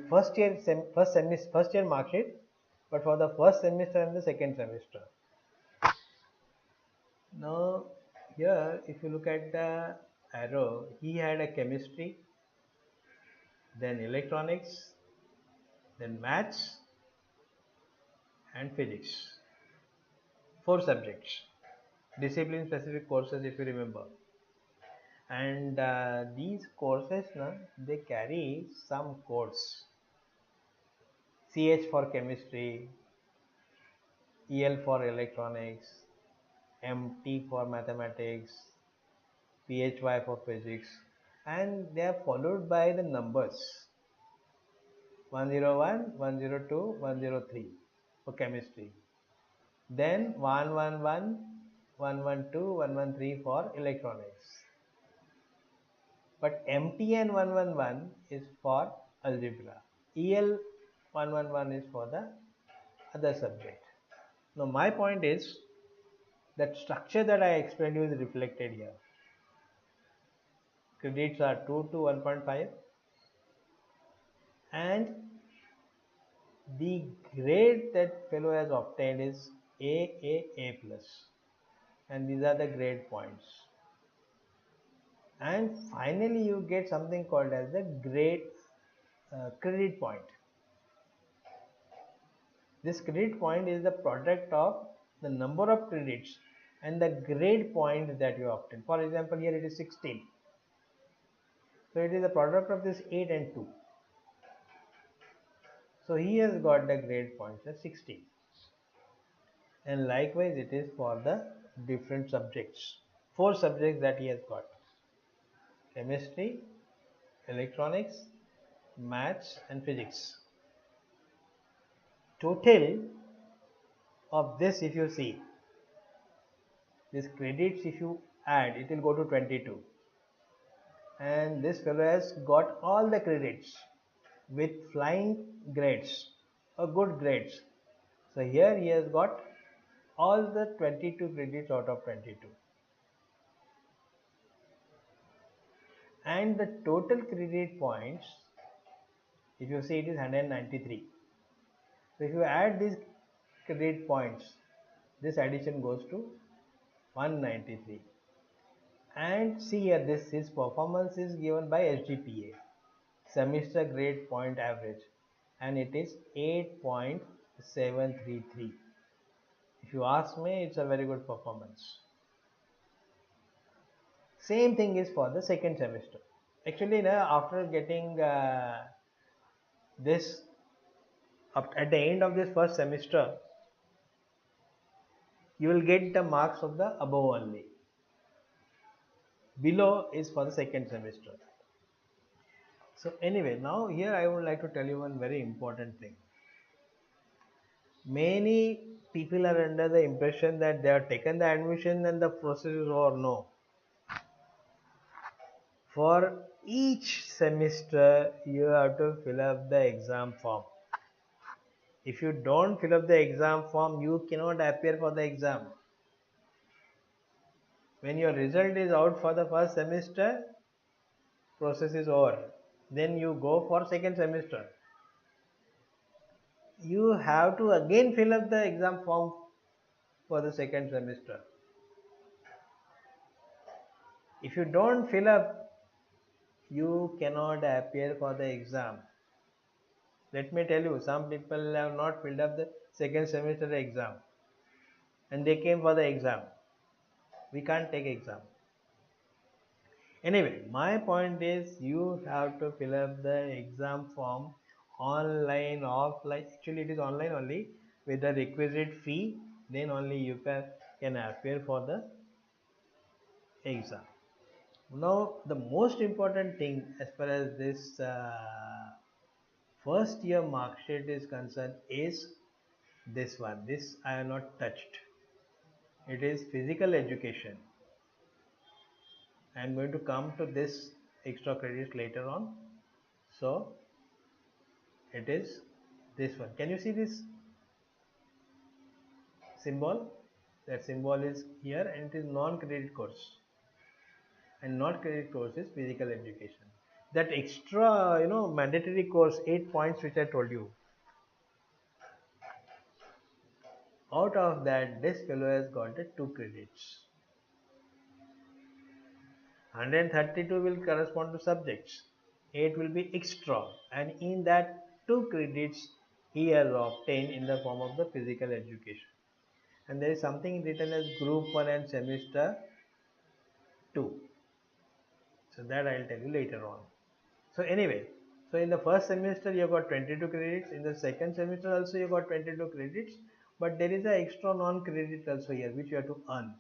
first year mark sheet, but for the first semester and the second semester. Now here if you look at the arrow, he had a chemistry, then electronics, then maths and physics. 4 subjects, discipline specific courses if you remember. And these courses, they carry some codes. CH for chemistry, EL for electronics, MT for mathematics, PHY for physics, and they are followed by the numbers 101, 102, 103 for chemistry. Then 111, 112, 113 for electronics. But MT and 111 is for algebra. EL 111 is for the other subject. Now my point is that structure that I explained you is reflected here. Credits are 2 to 1.5 and the grade that fellow has obtained is A plus, and these are the grade points. And finally you get something called as the grade credit point. This credit point is the product of the number of credits and the grade point that you obtain. For example, here it is 16. So it is the product of this 8 and 2. So he has got the grade points as 16. And likewise it is for the different subjects. 4 subjects that he has got: chemistry, electronics, maths and physics. Total of this, if you see, this credits if you add, it will go to 22. And this fellow has got all the credits with flying grades or good grades. So here he has got all the 22 credits out of 22. And the total credit points, if you see, it is 193. So if you add these credit points, this addition goes to 193. And see here, this his performance is given by SGPA, semester grade point average, and it is 8.733. If you ask me, it's a very good performance. Same thing is for the second semester. Actually, after getting this at the end of this first semester, you will get the marks of the above only. Below is for the second semester. So anyway, now here I would like to tell you one very important thing. Many people are under the impression that they have taken the admission and the process is over. No. For each semester, you have to fill up the exam form. If you don't fill up the exam form, you cannot appear for the exam. When your result is out for the first semester, process is over. Then you go for second semester. You have to again fill up the exam form for the second semester. If you don't fill up, you cannot appear for the exam. Let me tell you, some people have not filled up the second semester exam and they came for the exam. We can't take exam. Anyway, my point is you have to fill up the exam form online, offline. Actually, it is online only with the requisite fee. Then only you can appear for the exam. Now, the most important thing as far as this first year mark sheet is concerned is this one. This I have not touched. It is physical education. I am going to come to this extra credits later on. So it is this one. Can you see this symbol? That symbol is here, and it is non-credit course. And not credit course is physical education. That extra, mandatory course, 8 points which I told you. Out of that, this fellow has got the 2 credits. 132 will correspond to subjects. 8 will be extra, and in that 2 credits he has obtained in the form of the physical education. And there is something written as group 1 and semester 2. So that I will tell you later on. So anyway, so in the first semester you got 22 credits, in the second semester also you got 22 credits, but there is an extra non-credit also here which you have to earn.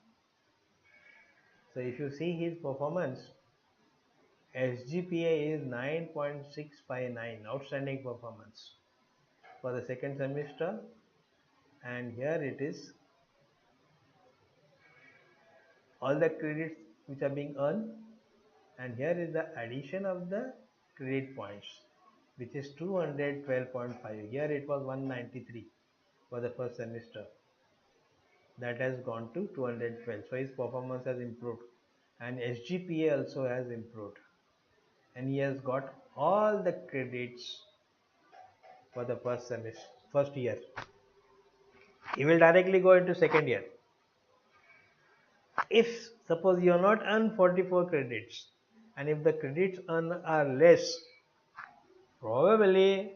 So if you see his performance, SGPA is 9.659, outstanding performance for the second semester, and here it is all the credits which are being earned, and here is the addition of the credit points, which is 212.5. Here it was 193 for the first semester. That has gone to 212. So his performance has improved, and SGPA also has improved, and he has got all the credits for the first semester, first year. He will directly go into second year. If suppose you are not earned 44 credits, and if the credits earned are less, probably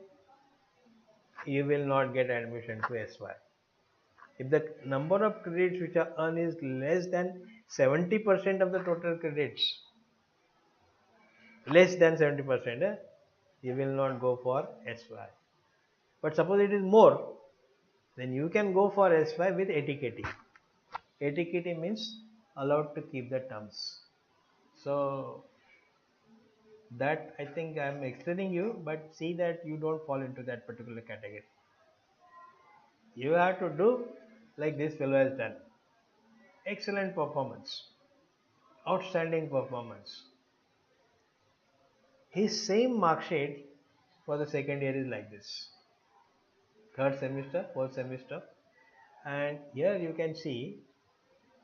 you will not get admission to SY. If the number of credits which are earned is less than 70% of the total credits, less than 70%, you will not go for SY. But suppose it is more, then you can go for SY with ATKT. ATKT means allowed to keep the terms. So that I think I am explaining you, but see that you don't fall into that particular category. You have to do like this fellow has done. Excellent performance, outstanding performance. His same mark sheet for the second year is like this. Third semester, fourth semester, and here you can see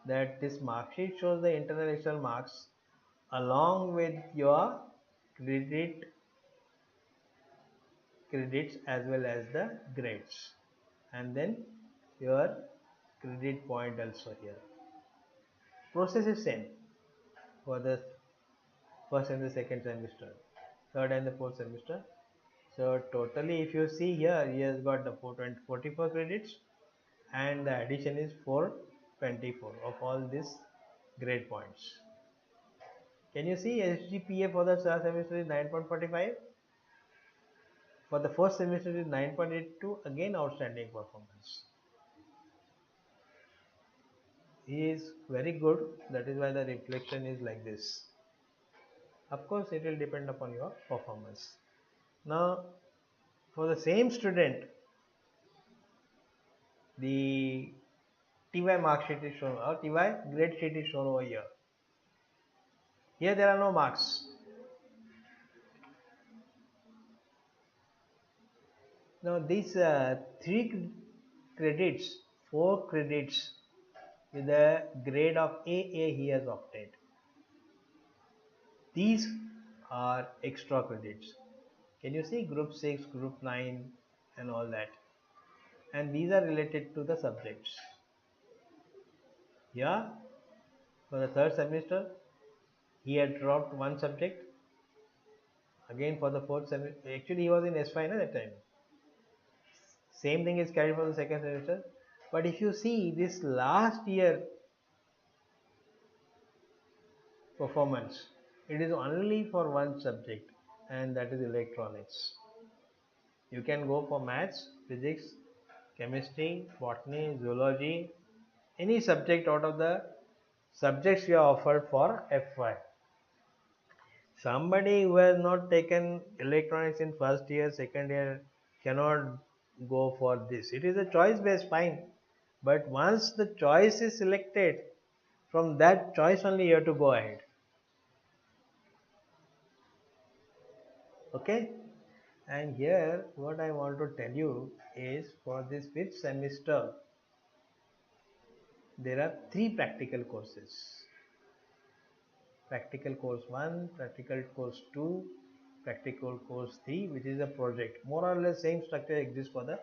that this mark sheet shows the internal external marks along with your credits as well as the grades, and then your credit point also here. Process is same for the first and the second semester, third and the fourth semester. So totally if you see here, he has got the 44 credits, and the addition is 424 of all these grade points. Can you see SGPA for the third semester is 9.45? For the first semester is 9.82, again outstanding performance. He is very good, that is why the reflection is like this. Of course it will depend upon your performance. Now for the same student, the TY mark sheet is shown, or TY grade sheet is shown over here. Here there are no marks. Now these 3 credits, 4 credits with a grade of AA he has obtained. These are extra credits. Can you see group 6, group 9 and all that? And these are related to the subjects. Yeah, for the third semester he had dropped 1 subject. Again for the fourth semester, actually he was in S5 at that time. Same thing is carried for the second semester. But if you see this last year performance, it is only for 1 subject, and that is electronics. You can go for maths, physics, chemistry, botany, zoology, any subject out of the subjects you are offered for FY. Somebody who has not taken electronics in first year, second year cannot go for this. It is a choice based, fine. But once the choice is selected, from that choice only you have to go ahead. Okay? And here what I want to tell you is for this fifth semester, there are three practical courses. Practical course 1, practical course 2, practical course 3, which is a project. More or less same structure exists for the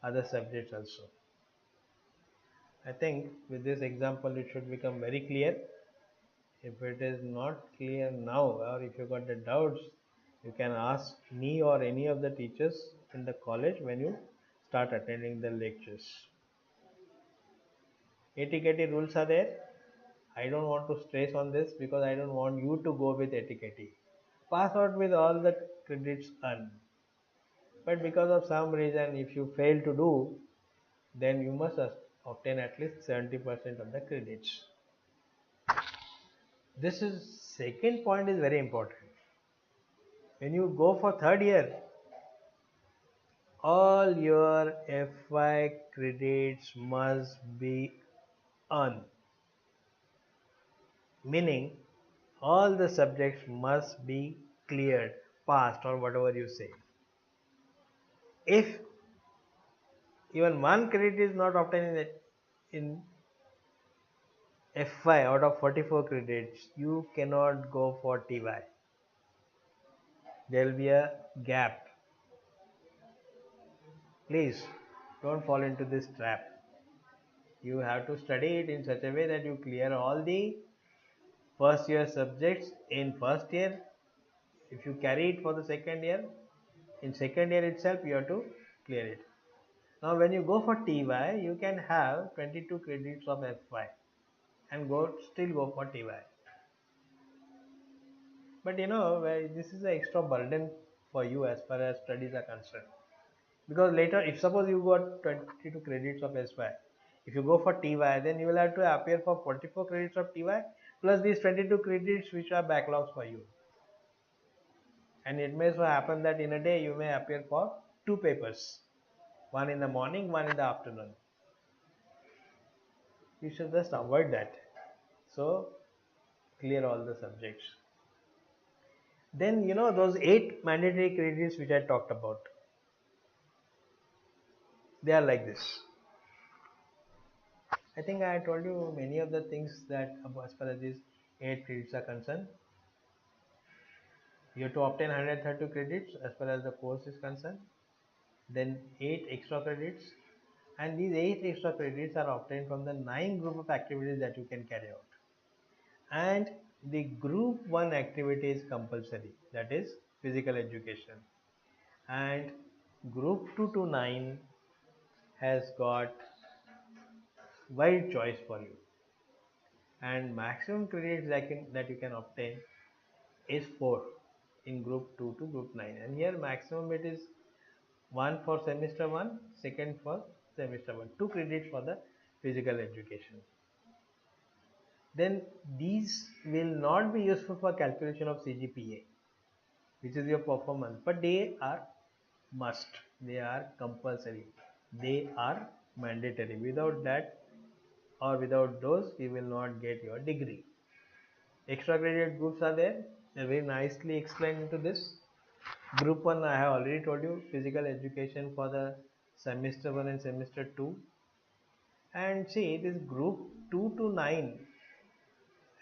other subjects also. I think with this example it should become very clear. If it is not clear now, or if you got the doubts, you can ask me or any of the teachers in the college when you start attending the lectures. ATKT rules are there. I don't want to stress on this because I don't want you to go with ATKT. Pass out with all the credits earned. But because of some reason, if you fail to do, then you must obtain at least 70% of the credits. This is second point is very important. When you go for third year, all your FY credits must be earned. Meaning, all the subjects must be cleared, passed, or whatever you say. If even one credit is not obtained in FY out of 44 credits, you cannot go for TY. There will be a gap. Please don't fall into this trap. You have to study it in such a way that you clear all the first year subjects in first year. If you carry it for the second year, in second year itself you have to clear it. Now when you go for TY, you can have 22 credits of FY and still go for TY. But this is an extra burden for you as far as studies are concerned. Because later, if suppose you got 22 credits of SY, if you go for TY, then you will have to appear for 44 credits of TY plus these 22 credits which are backlogs for you. And it may so happen that in a day you may appear for two papers, one in the morning, one in the afternoon. You should just avoid that. So clear all the subjects. Then those 8 mandatory credits which I talked about, they are like this. I think I told you many of the things that as far as these 8 credits are concerned. You have to obtain 132 credits as far as the course is concerned. Then 8 extra credits, and these 8 extra credits are obtained from the 9 group of activities that you can carry out. And the group 1 activity is compulsory, that is physical education. And group 2 to 9 has got wide choice for you. And maximum credits that you can obtain is 4 in group 2 to group 9. And here maximum it is 1 for semester 1, second for semester 1, 2 credits for the physical education. Then these will not be useful for calculation of CGPA, which is your performance, but they are must, they are compulsory, they are mandatory. Without that or without those, you will not get your degree. Extra credit groups are there, they're very nicely explained into this. Group 1, I have already told you, physical education for the semester 1 and semester 2. And see, this group 2 to 9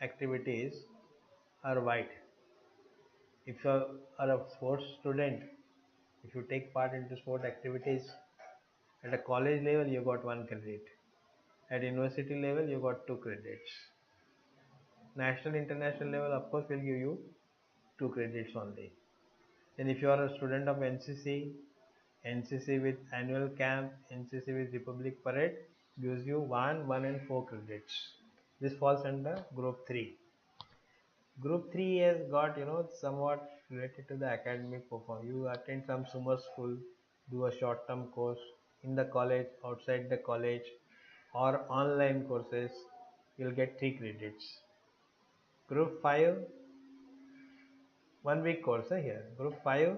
activities are wide. If you are a sports student, if you take part into sport activities, at a college level you got 1 credit. At university level you got 2 credits. National international level of course will give you 2 credits only. Then if you are a student of NCC, NCC with annual camp, NCC with Republic Parade gives you 1, 1 and 4 credits. This falls under group 3. Group 3 has got somewhat related to the academic performance. You attend some summer school, do a short term course in the college, outside the college, or online courses, you'll get 3 credits. Group 5 1 week course here. Group 5,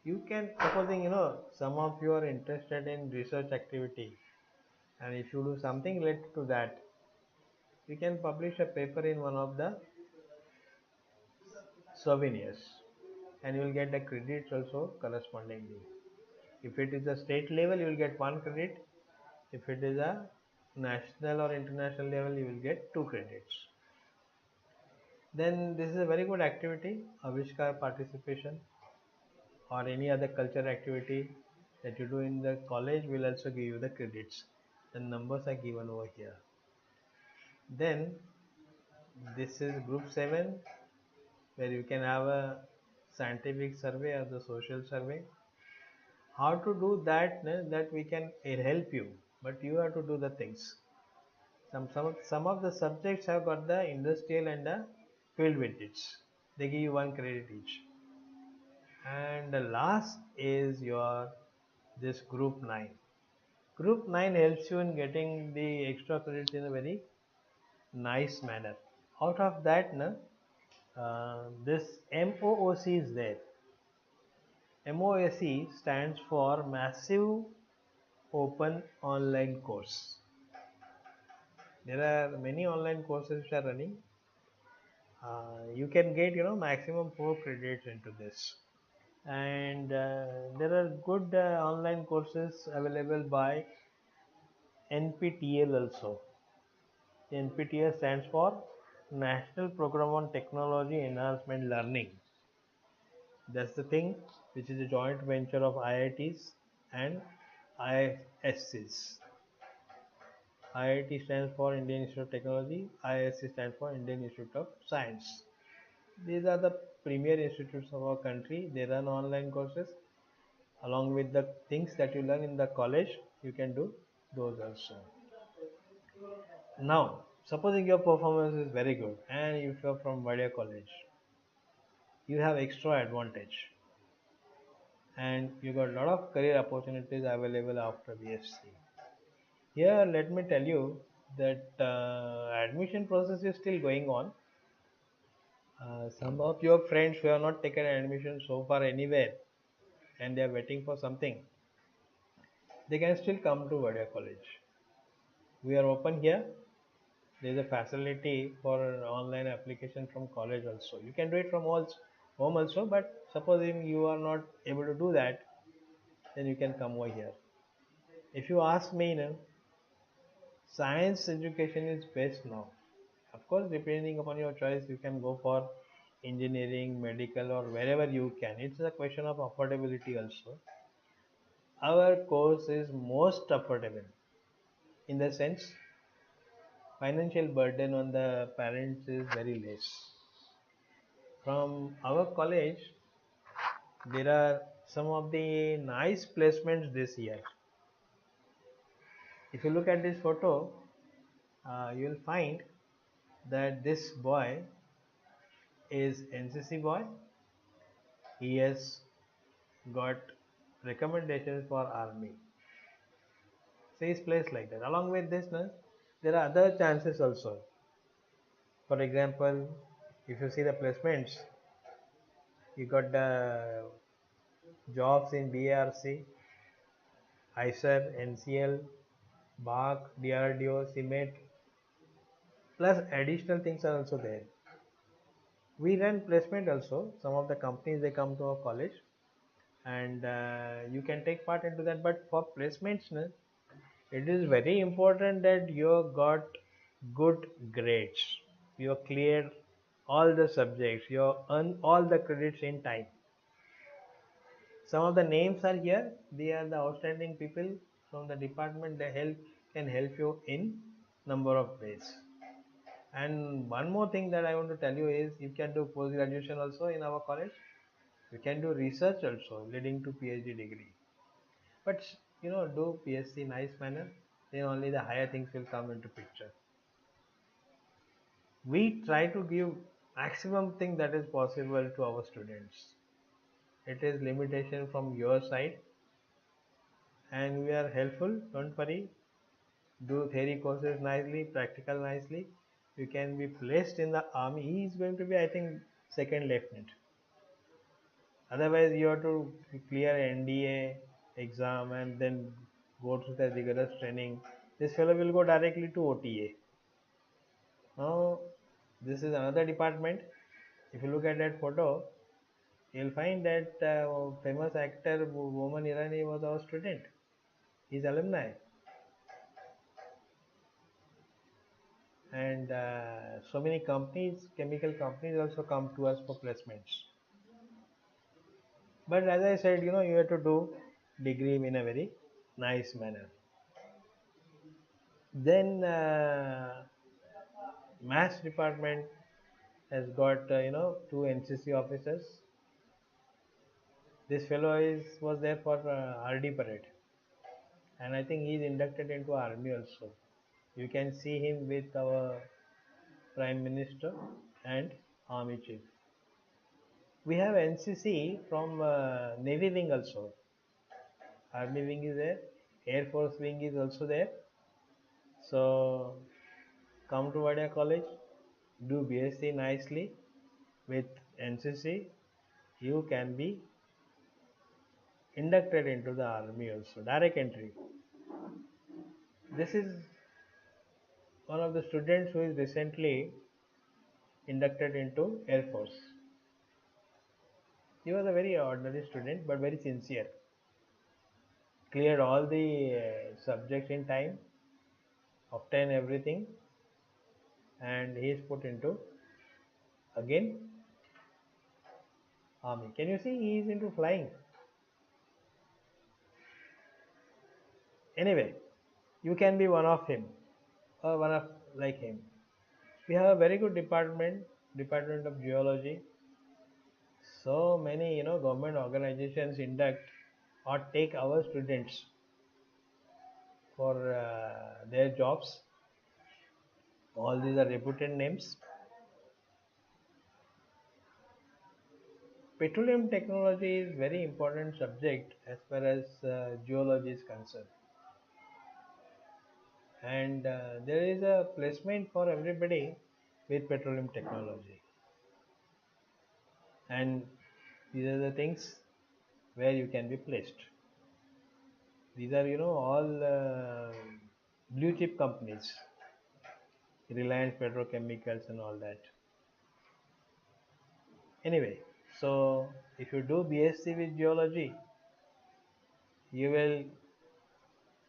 you can, supposing some of you are interested in research activity, and if you do something related to that, you can publish a paper in one of the souvenirs, and you will get the credits also correspondingly. If it is a state level, you will get 1 credit. If it is a national or international level, you will get 2 credits. Then this is a very good activity. Avishkar participation or any other culture activity that you do in the college will also give you the credits. The numbers are given over here. Then this is group 7, where you can have a scientific survey or the social survey. How to do that, that we can help you, but you have to do the things. Some of the subjects have got the industrial and the field visits. They give you 1 credit each. And the last is your this group 9. Group 9 helps you in getting the extra credits in a very nice manner. Out of that, this MOOC is there. MOOC stands for Massive Open Online Course. There are many online courses which are running. You can get maximum 4 credits into this, and there are good online courses available by NPTEL also. NPTEL stands for National Program on Technology Enhancement Learning. That's the thing, which is a joint venture of IITs and ISCs. IIT stands for Indian Institute of Technology, ISC stands for Indian Institute of Science. These are the premier institutes of our country. They run online courses along with the things that you learn in the college. You can do those also. Now, supposing your performance is very good and if you are from Vadia College, you have extra advantage and you got a lot of career opportunities available after BSc. Here, let me tell you that admission process is still going on. Some of your friends who have not taken admission so far anywhere and they are waiting for something, they can still come to Vadia College. We are open here. There is a facility for online application from college also. You can do it from home also, but supposing you are not able to do that, then you can come over here. If you ask me, science education is best now. Of course, depending upon your choice, you can go for engineering, medical, or wherever you can. It's a question of affordability also. Our course is most affordable in the sense financial burden on the parents is very less. From our college, there are some of the nice placements this year. If you look at this photo, you will find that this boy is NCC boy. He has got recommendations for army. So he is placed like that. Along with this, there are other chances also. For example, if you see the placements, you got the jobs in BARC, ICER, NCL, BARC, DRDO, CIMET, plus additional things are also there. We run placement also. Some of the companies, they come to our college and you can take part into that. But for placements, it is very important that you got good grades. You cleared all the subjects. You earn all the credits in time. Some of the names are here. They are the outstanding people from the department. They can help you in number of ways. And one more thing that I want to tell you is you can do post graduation also in our college. You can do research also leading to PhD degree. But do PhD nice manner, then only the higher things will come into picture. We try to give maximum thing that is possible to our students. It is limitation from your side and we are helpful. Don't worry. Do theory courses nicely, practical nicely. You can be placed in the army. He is going to be, I think, second lieutenant. Otherwise, you have to clear NDA exam and then go through the rigorous training. This fellow will go directly to OTA. Now, this is another department. If you look at that photo, you'll find that famous actor Woman Irani was our student. He's alumni, and so many companies, chemical companies, also come to us for placements. But as I said, you have to do degree in a very nice manner. Then maths department has got two NCC officers. This fellow was there for RD parade, and I think he is inducted into army also. You can see him with our prime minister and army chief. We have NCC from Navy wing also. Army wing is there, Air Force wing is also there. So come to Vadia College, do BSc nicely with NCC. You can be inducted into the army also, direct entry. This is one of the students who is recently inducted into Air Force. He was a very ordinary student but very sincere. Cleared all the subjects in time, obtained everything, and he is put into again army. Can you see he is into flying? Anyway, you can be one of him or one of like him. We have a very good department of geology. So many government organizations induct or take our students for their jobs. All these are reputed names. Petroleum technology is very important subject as far as geology is concerned, and there is a placement for everybody with petroleum technology, and these are the things where you can be placed. These are all blue chip companies, Reliance Petrochemicals and all that. Anyway, so if you do BSc with geology, you will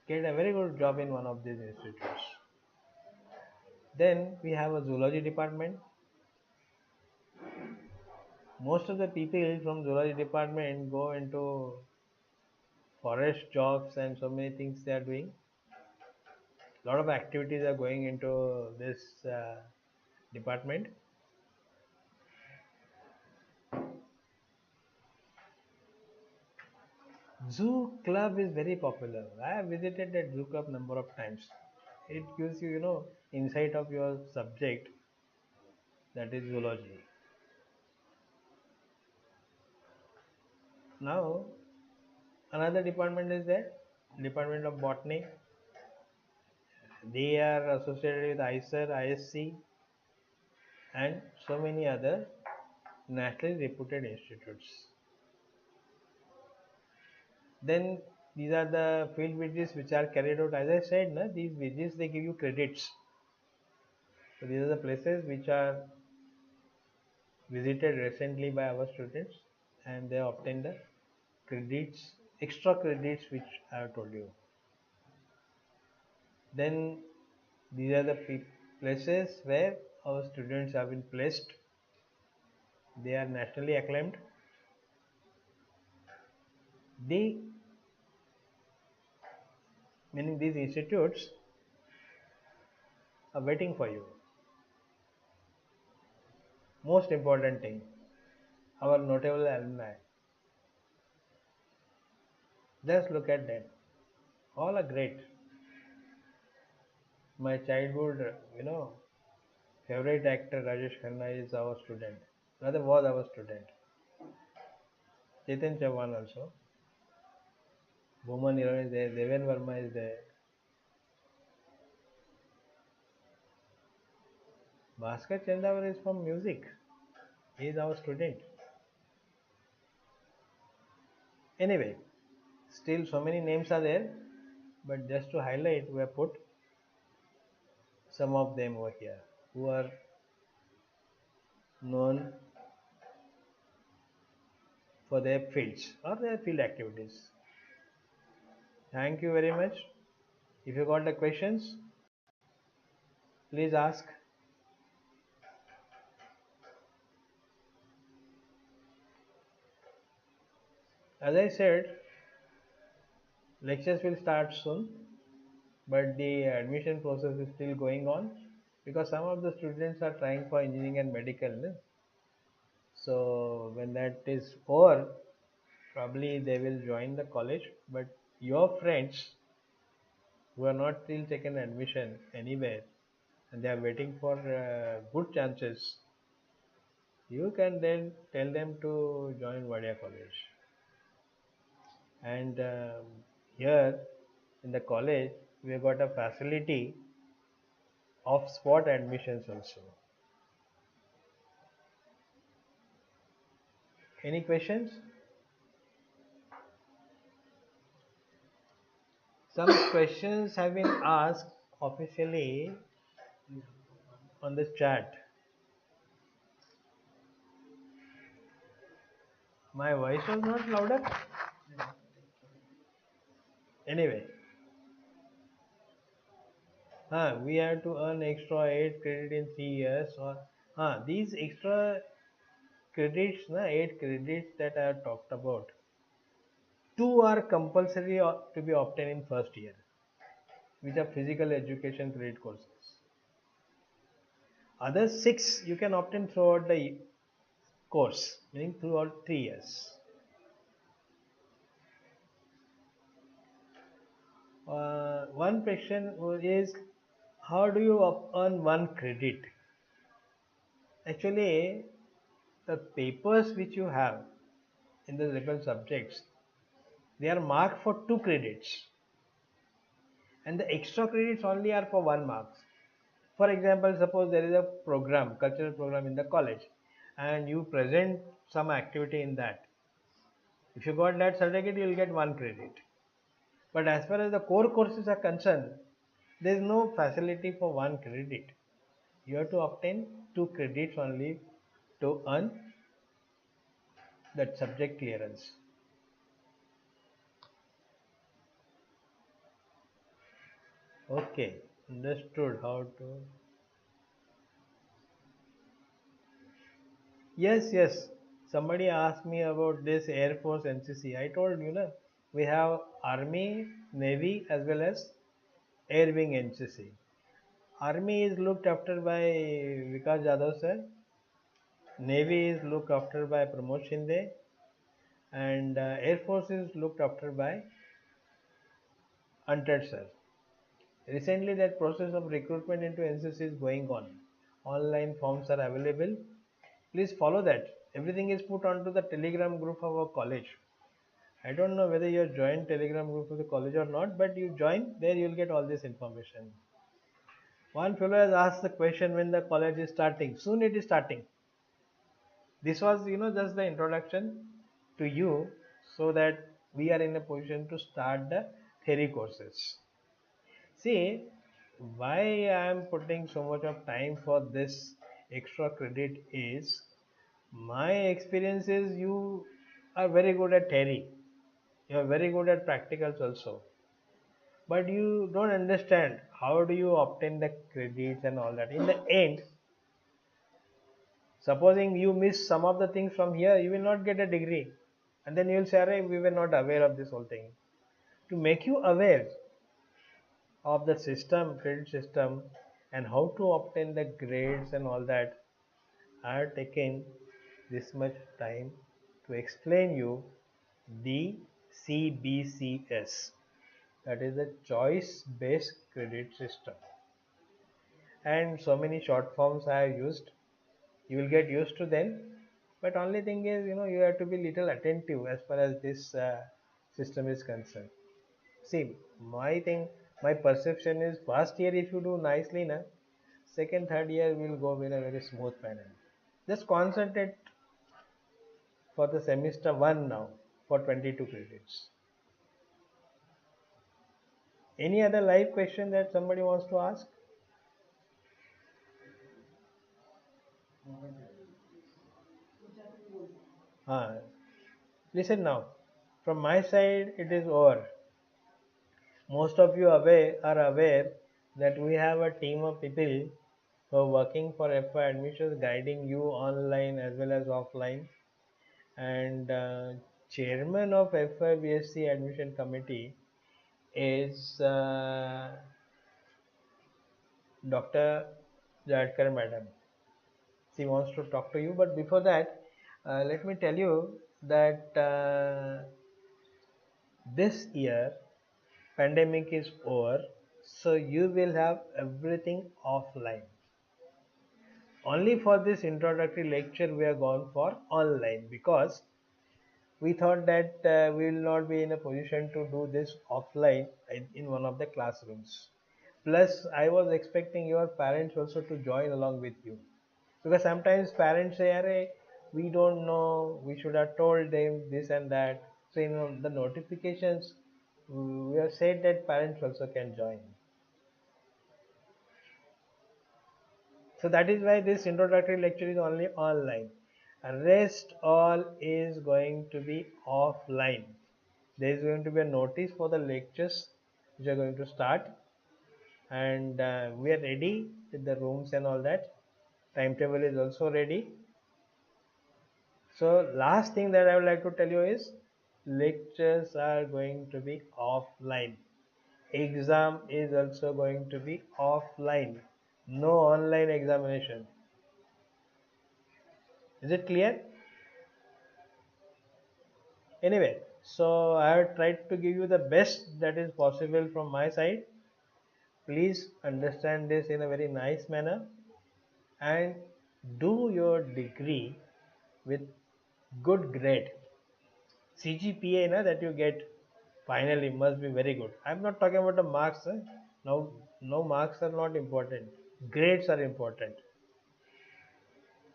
get a very good job in one of these institutes. Then we have a zoology department. Most of the people from zoology department go into forest jobs and so many things they are doing. A lot of activities are going into this department. Zoo club is very popular. I have visited that zoo club number of times. It gives you, insight of your subject, that is zoology. Now, another department is there, Department of Botany. They are associated with ICER, ISC, and so many other nationally reputed institutes. Then these are the field visits which are carried out. As I said, these visits they give you credits. So these are the places which are visited recently by our students, and they obtain the credits, extra credits which I have told you. Then these are the places where our students have been placed. They are nationally acclaimed. They, meaning these institutes, are waiting for you. Most important thing, our notable alumni. Just look at them. All are great. My childhood, favorite actor Rajesh Khanna is our student. Rather was our student. Chetan Chauhan also. Bhuman Irani is there. Deven Verma is there. Bhaskar Chandavar is from music. He is our student. Anyway, still so many names are there, but just to highlight, we have put some of them over here who are known for their fields or their field activities. Thank you very much. If you got the questions, please ask. As I said, lectures will start soon, but the admission process is still going on because some of the students are trying for engineering and medical. No? So when that is over, probably they will join the college. But your friends who are not still taken admission anywhere and they are waiting for good chances, you can then tell them to join Vadia College. And here in the college, we have got a facility of spot admissions also. Any questions? Some questions have been asked officially on this chat. My voice was not louder. Anyway, we have to earn extra 8 credit in 3 years, or these extra credits, 8 credits that I have talked about, 2 are compulsory to be obtained in first year, which are physical education credit courses. Other 6 you can obtain throughout the course, meaning throughout 3 years. One question is, how do you earn 1 credit? Actually, the papers which you have in the regular subjects, they are marked for 2 credits, and the extra credits only are for 1 marks. For example, suppose there is a program, cultural program in the college, and you present some activity in that. If you got that certificate, you will get 1 credit. But as far as the core courses are concerned, there is no facility for 1 credit. You have to obtain 2 credits only to earn that subject clearance. Okay, understood how to. Yes. Somebody asked me about this Air Force NCC. I told you, na, we have Army, Navy as well as Air Wing NCC. Army is looked after by Vikas Jadhav sir. Navy is looked after by Pramod Shinde, and Air Force is looked after by Unted sir. Recently, that process of recruitment into NCC is going on. Online forms are available. Please follow that. Everything is put onto the Telegram group of our college. I don't know whether you have joined Telegram group of the college or not, but you join, there you will get all this information. One fellow has asked the question when the college is starting. Soon it is starting. This was, just the introduction to you so that we are in a position to start the theory courses. See, why I am putting so much of time for this extra credit is my experience is you are very good at theory. You are very good at practicals also. But you don't understand how do you obtain the credits and all that. In the end, supposing you miss some of the things from here, you will not get a degree. And then you will say, "Arey, we were not aware of this whole thing." To make you aware of the system, credit system, and how to obtain the grades and all that, I have taken this much time to explain you the CBCS, that is the choice based credit system, and so many short forms I have used. You will get used to them, but only thing is, you have to be little attentive as far as this system is concerned. See, my perception is first year if you do nicely, na, second, third year will go in a very smooth manner. Just concentrate for the semester 1 now. for 22 credits. Any other live question that somebody wants to ask? Listen now. From my side, it is over. Most of you are aware that we have a team of people who are working for FY admissions, guiding you online as well as offline. And chairman of FY BSc admission committee is Dr. Jadkar madam. She wants to talk to you, but before that, let me tell you that this year pandemic is over, so you will have everything offline. Only for this introductory lecture we are gone for online, because we thought that we will not be in a position to do this offline in one of the classrooms. Plus, I was expecting your parents also to join along with you, because sometimes parents say, "Arey, we don't know, we should have told them this and that." So, the notifications, we have said that parents also can join. So that is why this introductory lecture is only online. Rest all is going to be offline. There is going to be a notice for the lectures which are going to start, and we are ready with the rooms and all that. Timetable is also ready. So last thing that I would like to tell you is lectures are going to be offline. Exam is also going to be offline. No online examination. Is it clear? Anyway, so I have tried to give you the best that is possible from my side. Please understand this in a very nice manner and do your degree with good grade. CGPA that you get finally must be very good. I'm not talking about the marks. Now, no, marks are not important. Grades are important.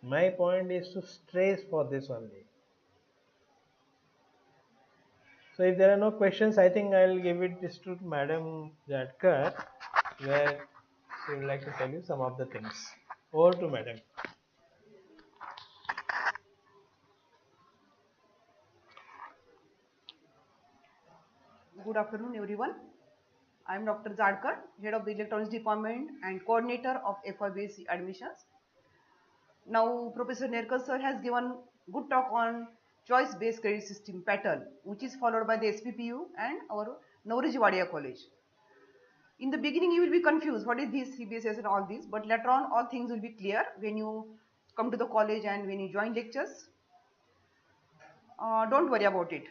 My point is to stress for this only. So if there are no questions, I think I'll give it this to Madam Jadkar, where she would like to tell you some of the things. Over to Madam. Good afternoon, everyone. I am Dr. Jadkar, Head of the Electronics Department and Coordinator of FIBSc Admissions. Now, Professor Nerkar sir has given good talk on choice-based credit system pattern, which is followed by the SPPU and our Nauroji Wadia College. In the beginning, you will be confused, what is this CBCS and all this, but later on, all things will be clear when you come to the college and when you join lectures. Don't worry about it.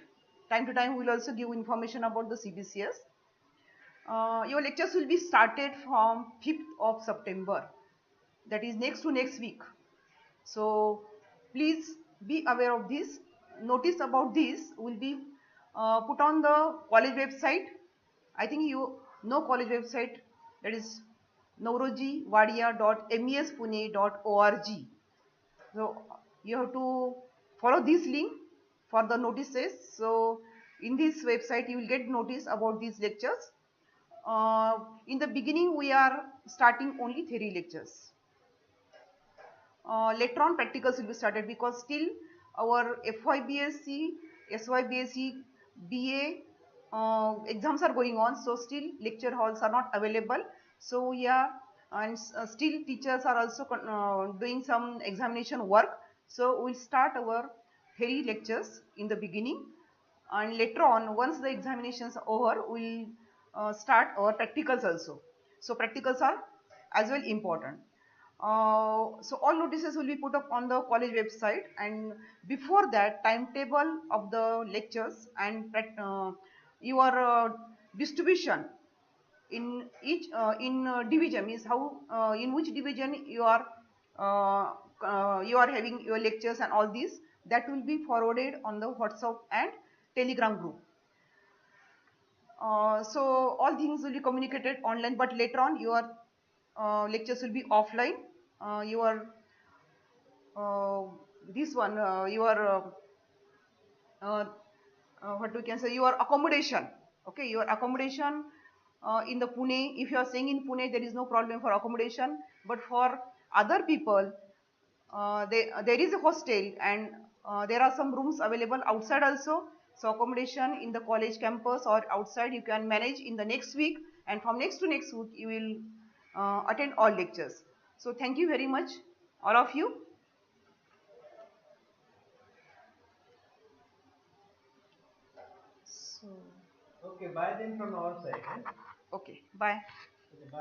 Time to time, we will also give information about the CBCS. Your lectures will be started from 5th of September, that is next to next week. So please be aware of this. Notice about this will be put on the college website. I think you know college website, that is naurojiwadia.mespune.org. So you have to follow this link for the notices. So in this website you will get notice about these lectures. In the beginning we are starting only theory lectures. Later on practicals will be started, because still our FYBSc, SYBSc, BA exams are going on, so still lecture halls are not available. So yeah, and still teachers are also doing some examination work. So we'll start our theory lectures in the beginning, and later on once the examinations are over, we'll start our practicals also. So practicals are as well important. So all notices will be put up on the college website, and before that timetable of the lectures and your distribution in each division, means how in which division you are having your lectures and all these, that will be forwarded on the WhatsApp and Telegram group. So all things will be communicated online, but later on your lectures will be offline. Your this one your what we can say, your accommodation. Okay, your accommodation in the Pune. If you are staying in Pune, there is no problem for accommodation. But for other people, there is a hostel, and there are some rooms available outside also. So accommodation in the college campus or outside you can manage in the next week, and from next to next week you will attend all lectures. So thank you very much, all of you. So Okay, bye then from our side. Eh? okay, bye. Okay, bye.